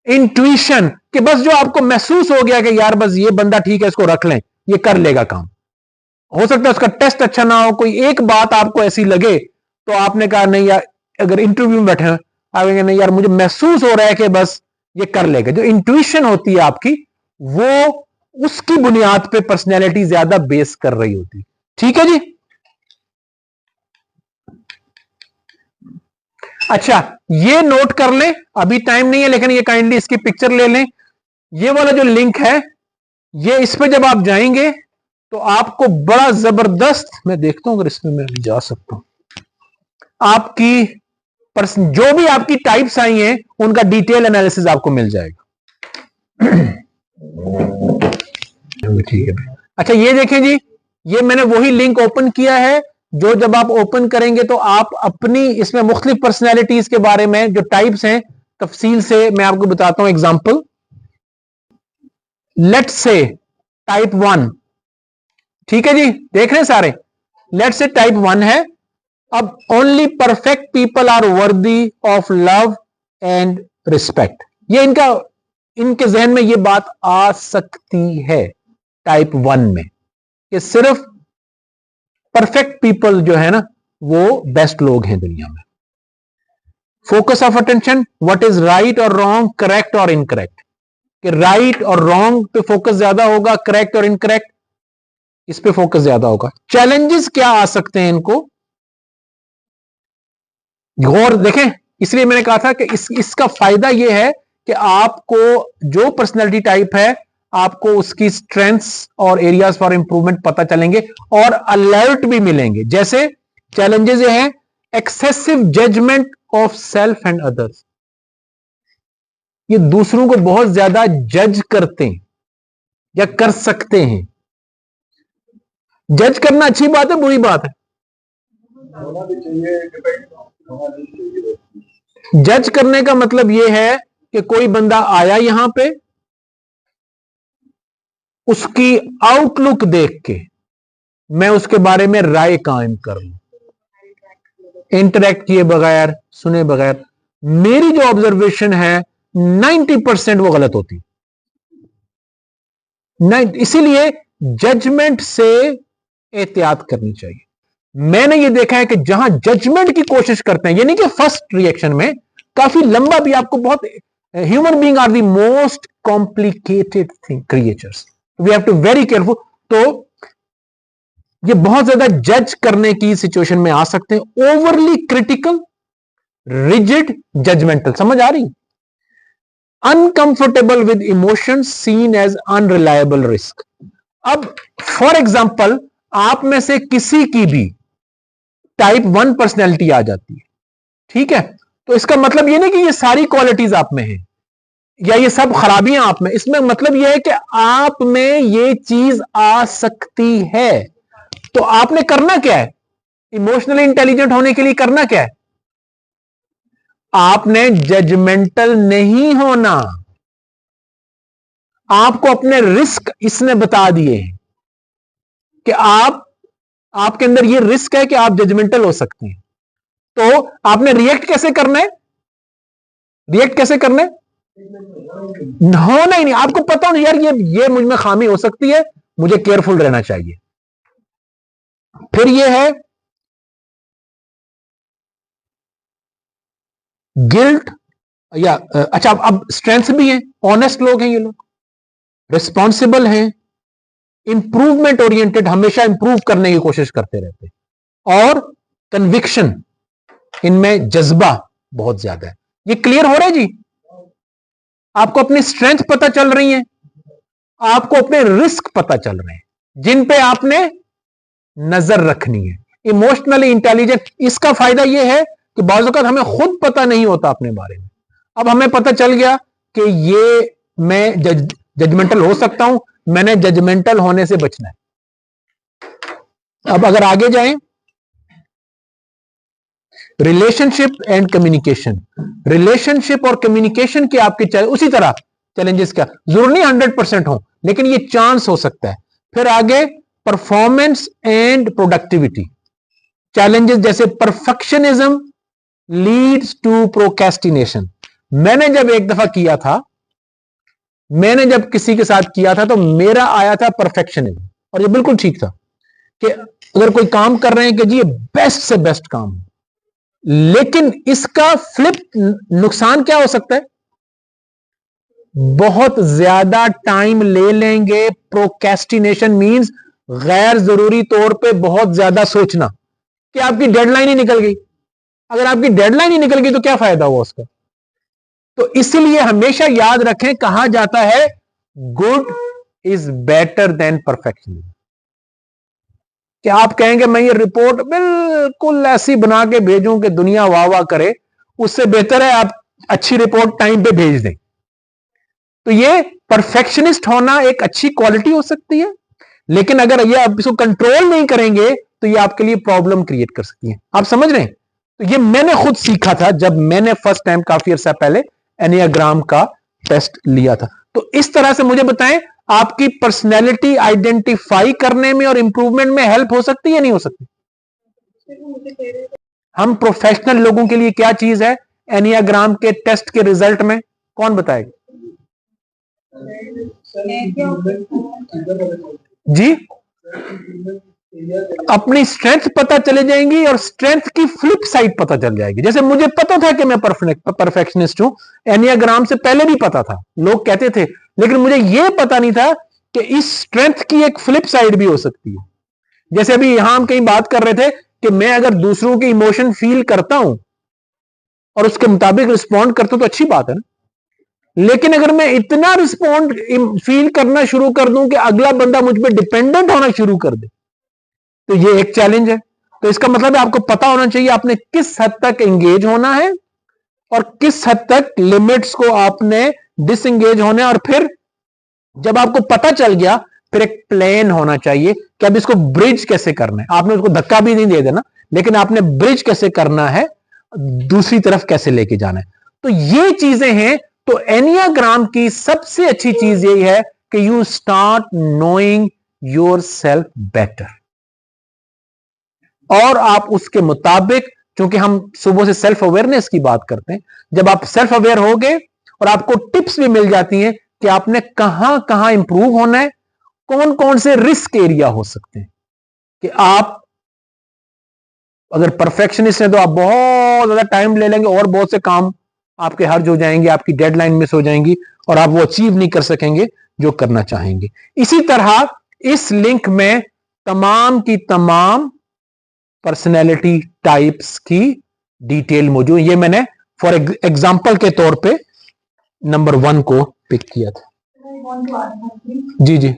इंट्यूशन कि बस जो आपको महसूस हो गया कि यार बस ये बंदा ठीक है, इसको रख लें, ये कर लेगा काम। हो सकता है उसका टेस्ट अच्छा ना हो, कोई एक बात आपको ऐसी लगे तो आपने कहा नहीं यार, अगर इंटरव्यू में बैठे हैं आप कहेंगे नहीं यार मुझे महसूस हो रहा है कि बस ये कर लेगा। जो इंट्यूशन होती है आपकी, वो उसकी बुनियाद पे पर्सनैलिटी ज्यादा बेस कर रही होती है। ठीक है जी। अच्छा, ये नोट कर लें, अभी टाइम नहीं है लेकिन ये काइंडली इसकी पिक्चर ले लें। ये वाला जो लिंक है, ये इस पे जब आप जाएंगे तो आपको बड़ा जबरदस्त, मैं देखता हूं अगर इसमें मैं भी जा सकता हूं, आपकी जो भी आपकी टाइप्स आई हैं उनका डिटेल एनालिसिस आपको मिल जाएगा। ठीक है। अच्छा ये देखें जी, ये मैंने वही लिंक ओपन किया है जो जब आप ओपन करेंगे तो आप अपनी इसमें मुख्तलिफ पर्सनैलिटीज के बारे में जो टाइप्स हैं तफसील से मैं आपको बताता हूं। एग्जांपल, लेट्स से टाइप 1, ठीक है जी, देख रहे हैं सारे। लेट्स से टाइप 1 है। अब only perfect people are worthy of love and respect, ये इनके जहन में ये बात आ सकती है टाइप 1 में कि सिर्फ परफेक्ट पीपल जो है ना वो बेस्ट लोग हैं दुनिया में। Focus of attention, what is right और रॉन्ग, करेक्ट और इनकरेक्ट, कि राइट और रॉन्ग पे फोकस ज्यादा होगा, करेक्ट और इनकरेक्ट इस पे फोकस ज्यादा होगा। चैलेंजेस क्या आ सकते हैं इनको गौर देखें, इसलिए मैंने कहा था कि इसका फायदा यह है कि आपको जो पर्सनैलिटी टाइप है आपको उसकी स्ट्रेंथ्स और एरियाज फॉर इंप्रूवमेंट पता चलेंगे और अलर्ट भी मिलेंगे। जैसे चैलेंजेस ये हैं, excessive judgement of self and others, ये दूसरों को बहुत ज्यादा जज करते हैं या कर सकते हैं। जज करना अच्छी बात है बुरी बात है? होना भी चाहिए, डिपेंड होना नहीं चाहिए। जज करने का मतलब यह है कि कोई बंदा आया यहां पे, उसकी आउटलुक देख के मैं उसके बारे में राय कायम कर लूं, इंटरेक्ट किए बगैर, सुने बगैर। मेरी जो ऑब्जर्वेशन है 90% वो गलत होती, इसीलिए जजमेंट से एहतियात करनी चाहिए। मैंने ये देखा है कि जहां जजमेंट की कोशिश करते हैं, यानी कि फर्स्ट रिएक्शन में काफी लंबा भी, आपको बहुत, human being are the most complicated thing creatures, we have to very careful. तो ये बहुत ज्यादा जज करने की सिचुएशन में आ सकते हैं, ओवरली क्रिटिकल, रिजिड, जजमेंटल, समझ आ रही? Uncomfortable with emotions seen as unreliable risk. अब फॉर एग्जाम्पल आप में से किसी की भी टाइप 1 पर्सनैलिटी आ जाती है, ठीक है, तो इसका मतलब यह नहीं कि ये सारी क्वालिटीज आप में हैं या ये सब खराबियां आप में, इसमें मतलब यह है कि आप में ये चीज आ सकती है। तो आपने करना क्या है? इमोशनली इंटेलिजेंट होने के लिए करना क्या है? आपने जजमेंटल नहीं होना। आपको अपने रिस्क इसने बता दिए हैं कि आपके अंदर ये रिस्क है कि आप जजमेंटल हो सकते हैं। तो आपने रिएक्ट कैसे करना है? रिएक्ट कैसे करना है? होना ही नहीं, आपको पता नहीं यार ये मुझ में खामी हो सकती है, मुझे केयरफुल रहना चाहिए। फिर ये है गिल्ट, या अच्छा अब स्ट्रेंथ भी है, ऑनेस्ट लोग हैं ये लोग, रिस्पॉन्सिबल हैं, इंप्रूवमेंट ओरिएंटेड, हमेशा इंप्रूव करने की कोशिश करते रहते हैं, और कन्विक्शन, इनमें जज्बा बहुत ज्यादा है। ये क्लियर हो रहा है जी? आपको अपनी स्ट्रेंथ पता चल रही है, आपको अपने रिस्क पता चल रहे हैं जिन पे आपने नजर रखनी है। इमोशनली इंटेलिजेंट, इसका फायदा यह है कि बाज़ औक़ात हमें खुद पता नहीं होता अपने बारे में, अब हमें पता चल गया कि ये मैं जजमेंटल हो सकता हूं, मैंने जजमेंटल होने से बचना है। अब अगर आगे जाएं, रिलेशनशिप एंड कम्युनिकेशन, रिलेशनशिप और कम्युनिकेशन के आपके उसी तरह चैलेंजेस क्या, जरूर नहीं 100% हो, लेकिन ये चांस हो सकता है। फिर आगे परफॉर्मेंस एंड प्रोडक्टिविटी, चैलेंजेस जैसे परफेक्शनिज्म लीड्स टू प्रोक्रेस्टिनेशन। मैंने जब एक दफा किया था मैंने जब किसी के साथ किया था तो मेरा आया था परफेक्शनिज्म, और ये बिल्कुल ठीक था कि अगर कोई काम कर रहे हैं कि जी ये बेस्ट से बेस्ट काम हो, लेकिन इसका फ्लिप नुकसान क्या हो सकता है? बहुत ज्यादा टाइम ले लेंगे। प्रोक्रेस्टिनेशन मींस गैर जरूरी तौर पे बहुत ज्यादा सोचना कि आपकी डेडलाइन ही निकल गई। अगर आपकी डेडलाइन ही निकल गई तो क्या फायदा हुआ उसका? तो इसलिए हमेशा याद रखें, कहा जाता है good is better than perfection. क्या आप कहेंगे मैं ये रिपोर्ट बिल्कुल ऐसी बना के भेजूं कि दुनिया वाह वाह करे, उससे बेहतर है आप अच्छी रिपोर्ट टाइम पे भेज दें। तो ये परफेक्शनिस्ट होना एक अच्छी क्वालिटी हो सकती है, लेकिन अगर ये आप इसको कंट्रोल नहीं करेंगे तो ये आपके लिए प्रॉब्लम क्रिएट कर सकती है। आप समझ रहे हैं? तो ये मैंने खुद सीखा था जब मैंने फर्स्ट टाइम काफी अर्सा पहले एनियाग्राम का टेस्ट लिया था। तो इस तरह से मुझे बताएं, आपकी पर्सनैलिटी आइडेंटिफाई करने में और इंप्रूवमेंट में हेल्प हो सकती है, नहीं हो सकती? हम प्रोफेशनल लोगों के लिए क्या चीज है एनियाग्राम के टेस्ट के रिजल्ट में, कौन बताएगा जी? अपनी स्ट्रेंथ पता चले जाएंगी और स्ट्रेंथ की फ्लिप साइड पता चल जाएगी। जैसे मुझे पता था कि मैं परफेक्शनिस्ट हूं, एनियाग्राम से पहले भी पता था, लोग कहते थे, लेकिन मुझे यह पता नहीं था कि इस स्ट्रेंथ की एक फ्लिप साइड भी हो सकती है। जैसे अभी यहां हम कहीं बात कर रहे थे कि मैं अगर दूसरों के इमोशन फील करता हूं और उसके मुताबिक रिस्पॉन्ड करता हूं तो अच्छी बात है ना, लेकिन अगर मैं इतना रिस्पॉन्ड फील करना शुरू कर दूं कि अगला बंदा मुझ पर डिपेंडेंट होना शुरू कर दे, तो ये एक चैलेंज है। तो इसका मतलब है आपको पता होना चाहिए आपने किस हद तक एंगेज होना है और किस हद तक लिमिट्स को आपने डिसएंगेज होना है। और फिर जब आपको पता चल गया, फिर एक प्लान होना चाहिए कि अब इसको ब्रिज कैसे करना है। आपने उसको धक्का भी नहीं दे देना, लेकिन आपने ब्रिज कैसे करना है, दूसरी तरफ कैसे लेके जाना है। तो ये चीजें हैं। तो एनियाग्राम की सबसे अच्छी चीज यही है कि you start knowing your self better, और आप उसके मुताबिक, क्योंकि हम सुबह से सेल्फ अवेयरनेस की बात करते हैं, जब आप सेल्फ अवेयर हो गए और आपको टिप्स भी मिल जाती हैं कि आपने कहां कहां इंप्रूव होना है, कौन कौन से रिस्क एरिया हो सकते हैं। कि आप अगर परफेक्शनिस्ट हैं तो आप बहुत ज्यादा टाइम ले लेंगे और बहुत से काम आपके हर्ज हो जाएंगे, आपकी डेडलाइन मिस हो जाएंगी और आप वो अचीव नहीं कर सकेंगे जो करना चाहेंगे। इसी तरह इस लिंक में तमाम की तमाम पर्सनैलिटी टाइप्स की डिटेल मौजूद। ये मैंने फॉर एग्जाम्पल के तौर पे नंबर 1 को पिक किया था। जी जी,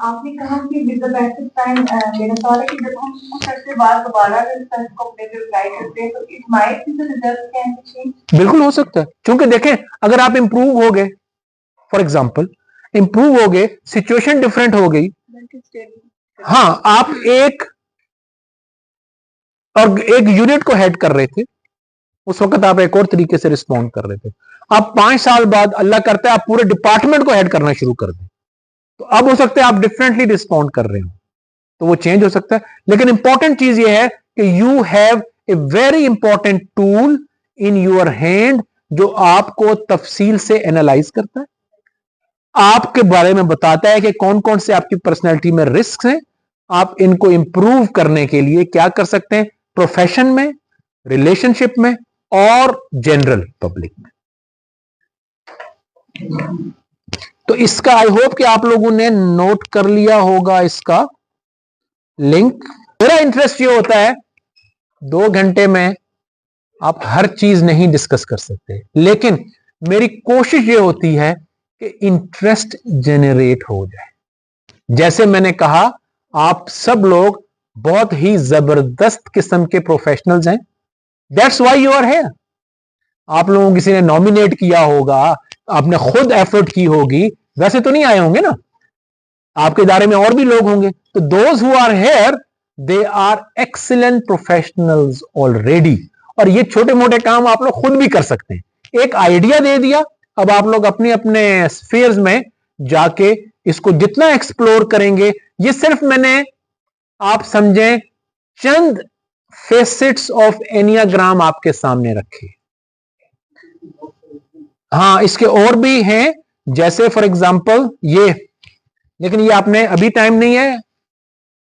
आपने कहा कि विद द पैसेज टाइम, मेरा सवाल है कि जब हम कुछ अर्से बाद दोबारा रिजल्ट को अपने पे अप्लाई करते हैं तो it might be the result can be change. बिल्कुल हो सकता है, क्योंकि देखें अगर आप इंप्रूव हो गए, फॉर एग्जाम्पल इंप्रूव हो गए, सिचुएशन डिफरेंट हो गई, हाँ आप एक यूनिट को हेड कर रहे थे, उस वक्त आप एक और तरीके से रिस्पॉन्ड कर रहे थे। आप 5 साल बाद अल्लाह करता है आप पूरे डिपार्टमेंट को हेड करना शुरू कर दें, तो अब हो सकता है आप डिफरेंटली रिस्पॉन्ड कर रहे हो, तो वो चेंज हो सकता है। लेकिन इंपॉर्टेंट चीज ये है कि you have a very important tool in your hand जो आपको तफसील से एनालाइज करता है, आपके बारे में बताता है कि कौन कौन से आपकी पर्सनैलिटी में रिस्क हैं, आप इनको इंप्रूव करने के लिए क्या कर सकते हैं, प्रोफेशन में, रिलेशनशिप में और जनरल पब्लिक में। तो इसका आई होप कि आप लोगों ने नोट कर लिया होगा इसका लिंक। मेरा इंटरेस्ट ये होता है 2 घंटे में आप हर चीज नहीं डिस्कस कर सकते, लेकिन मेरी कोशिश ये होती है कि इंटरेस्ट जनरेट हो जाए। जैसे मैंने कहा आप सब लोग बहुत ही जबरदस्त किस्म के प्रोफेशनल्स हैं, that's why you are here. आप लोगों को किसी ने नॉमिनेट किया होगा, आपने खुद एफर्ट की होगी, वैसे तो नहीं आए होंगे ना, आपके इदारे में और भी लोग होंगे। तो those who are here they are excellent professionals already, और ये छोटे मोटे काम आप लोग खुद भी कर सकते हैं। एक आइडिया दे दिया, अब आप लोग अपने अपने स्फीयर्स में जाके इसको जितना एक्सप्लोर करेंगे, ये सिर्फ मैंने आप समझें चंद फेसेट्स ऑफ एनियाग्राम आपके सामने रखे। हाँ इसके और भी हैं, जैसे फॉर एग्जांपल ये, लेकिन ये आपने अभी टाइम नहीं है।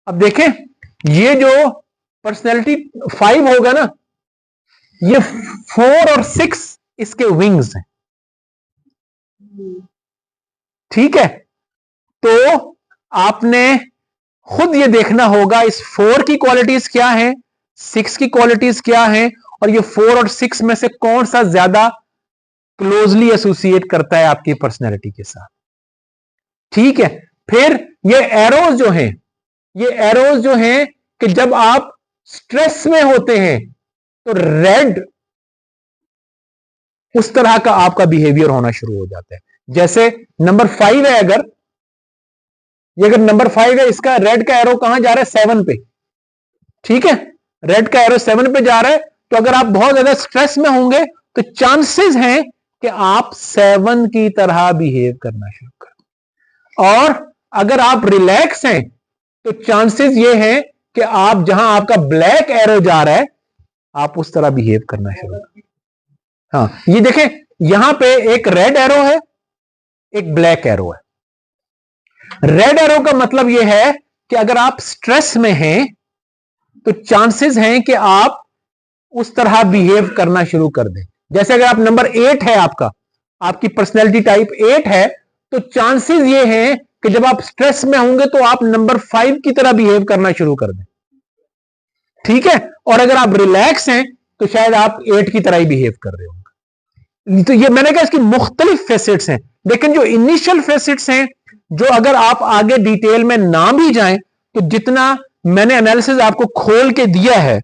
अब देखें, ये जो पर्सनैलिटी 5 होगा ना, ये 4 और 6 इसके विंग्स हैं, ठीक है। तो आपने खुद ये देखना होगा इस 4 की क्वालिटीज क्या है, 6 की क्वालिटीज क्या है, और ये 4 और 6 में से कौन सा ज्यादा क्लोजली एसोसिएट करता है आपकी पर्सनैलिटी के साथ, ठीक है। फिर ये एरोज जो हैं, ये एरोज जो हैं कि जब आप स्ट्रेस में होते हैं तो रेड उस तरह का आपका बिहेवियर होना शुरू हो जाता है। जैसे नंबर 5 है, अगर ये अगर नंबर 5 है, इसका रेड का एरो कहां जा रहा है, 7 पे, ठीक है। रेड का एरो 7 पे जा रहा है, तो अगर आप बहुत ज्यादा स्ट्रेस में होंगे तो चांसेस हैं कि आप 7 की तरह बिहेव करना शुरू करें। और अगर आप रिलैक्स हैं तो चांसेस ये हैं कि आप जहां आपका ब्लैक एरो जा रहा है आप उस तरह बिहेव करना शुरू करें। हाँ, ये देखें, यहां पे एक रेड एरो है, एक ब्लैक एरो है। रेड एरो का मतलब यह है कि अगर आप स्ट्रेस में हैं तो चांसेस हैं कि आप उस तरह बिहेव करना शुरू कर दें। जैसे अगर आप नंबर 8 है, आपकी पर्सनैलिटी टाइप 8 है, तो चांसेस ये हैं कि जब आप स्ट्रेस में होंगे तो आप नंबर 5 की तरह बिहेव करना शुरू कर दें, ठीक है। और अगर आप रिलैक्स हैं तो शायद आप 8 की तरह ही बिहेव कर रहे होंगे। तो ये मैंने कहा इसकी मुख्तलिफ फेसेट्स हैं, लेकिन जो इनिशियल फेसेट्स हैं, जो अगर आप आगे डिटेल में ना भी जाएं तो जितना मैंने एनालिसिस आपको खोल के दिया है,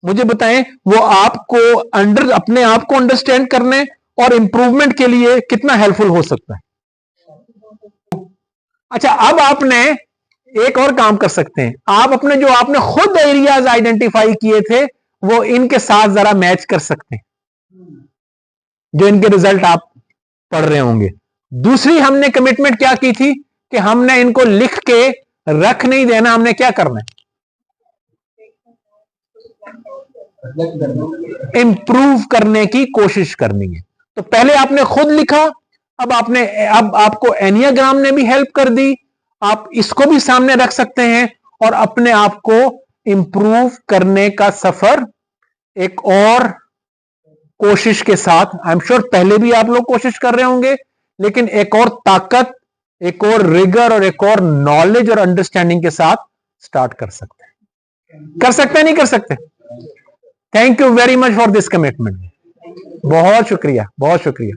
मुझे बताएं वो आपको अपने आप को अंडरस्टैंड करने और इंप्रूवमेंट के लिए कितना हेल्पफुल हो सकता है। अच्छा, अब आपने एक और काम कर सकते हैं, आप अपने जो आपने खुद एरियाज आइडेंटिफाई किए थे वो इनके साथ जरा मैच कर सकते हैं, जो इनके रिजल्ट आप पढ़ रहे होंगे। दूसरी हमने कमिटमेंट क्या की थी कि हमने इनको लिख के रख नहीं देना, हमने क्या करना है, इंप्रूव करने की कोशिश करनी है। तो पहले आपने खुद लिखा, अब आपको एनियाग्राम ने भी हेल्प कर दी, आप इसको भी सामने रख सकते हैं और अपने आप को इंप्रूव करने का सफर एक और कोशिश के साथ, आई एम श्योर पहले भी आप लोग कोशिश कर रहे होंगे, लेकिन एक और ताकत, एक और रिगर और एक और नॉलेज और अंडरस्टैंडिंग के साथ स्टार्ट कर सकते हैं। कर सकते हैं, नहीं कर सकते? Thank you very much for this commitment. बहुत शुक्रिया, बहुत शुक्रिया।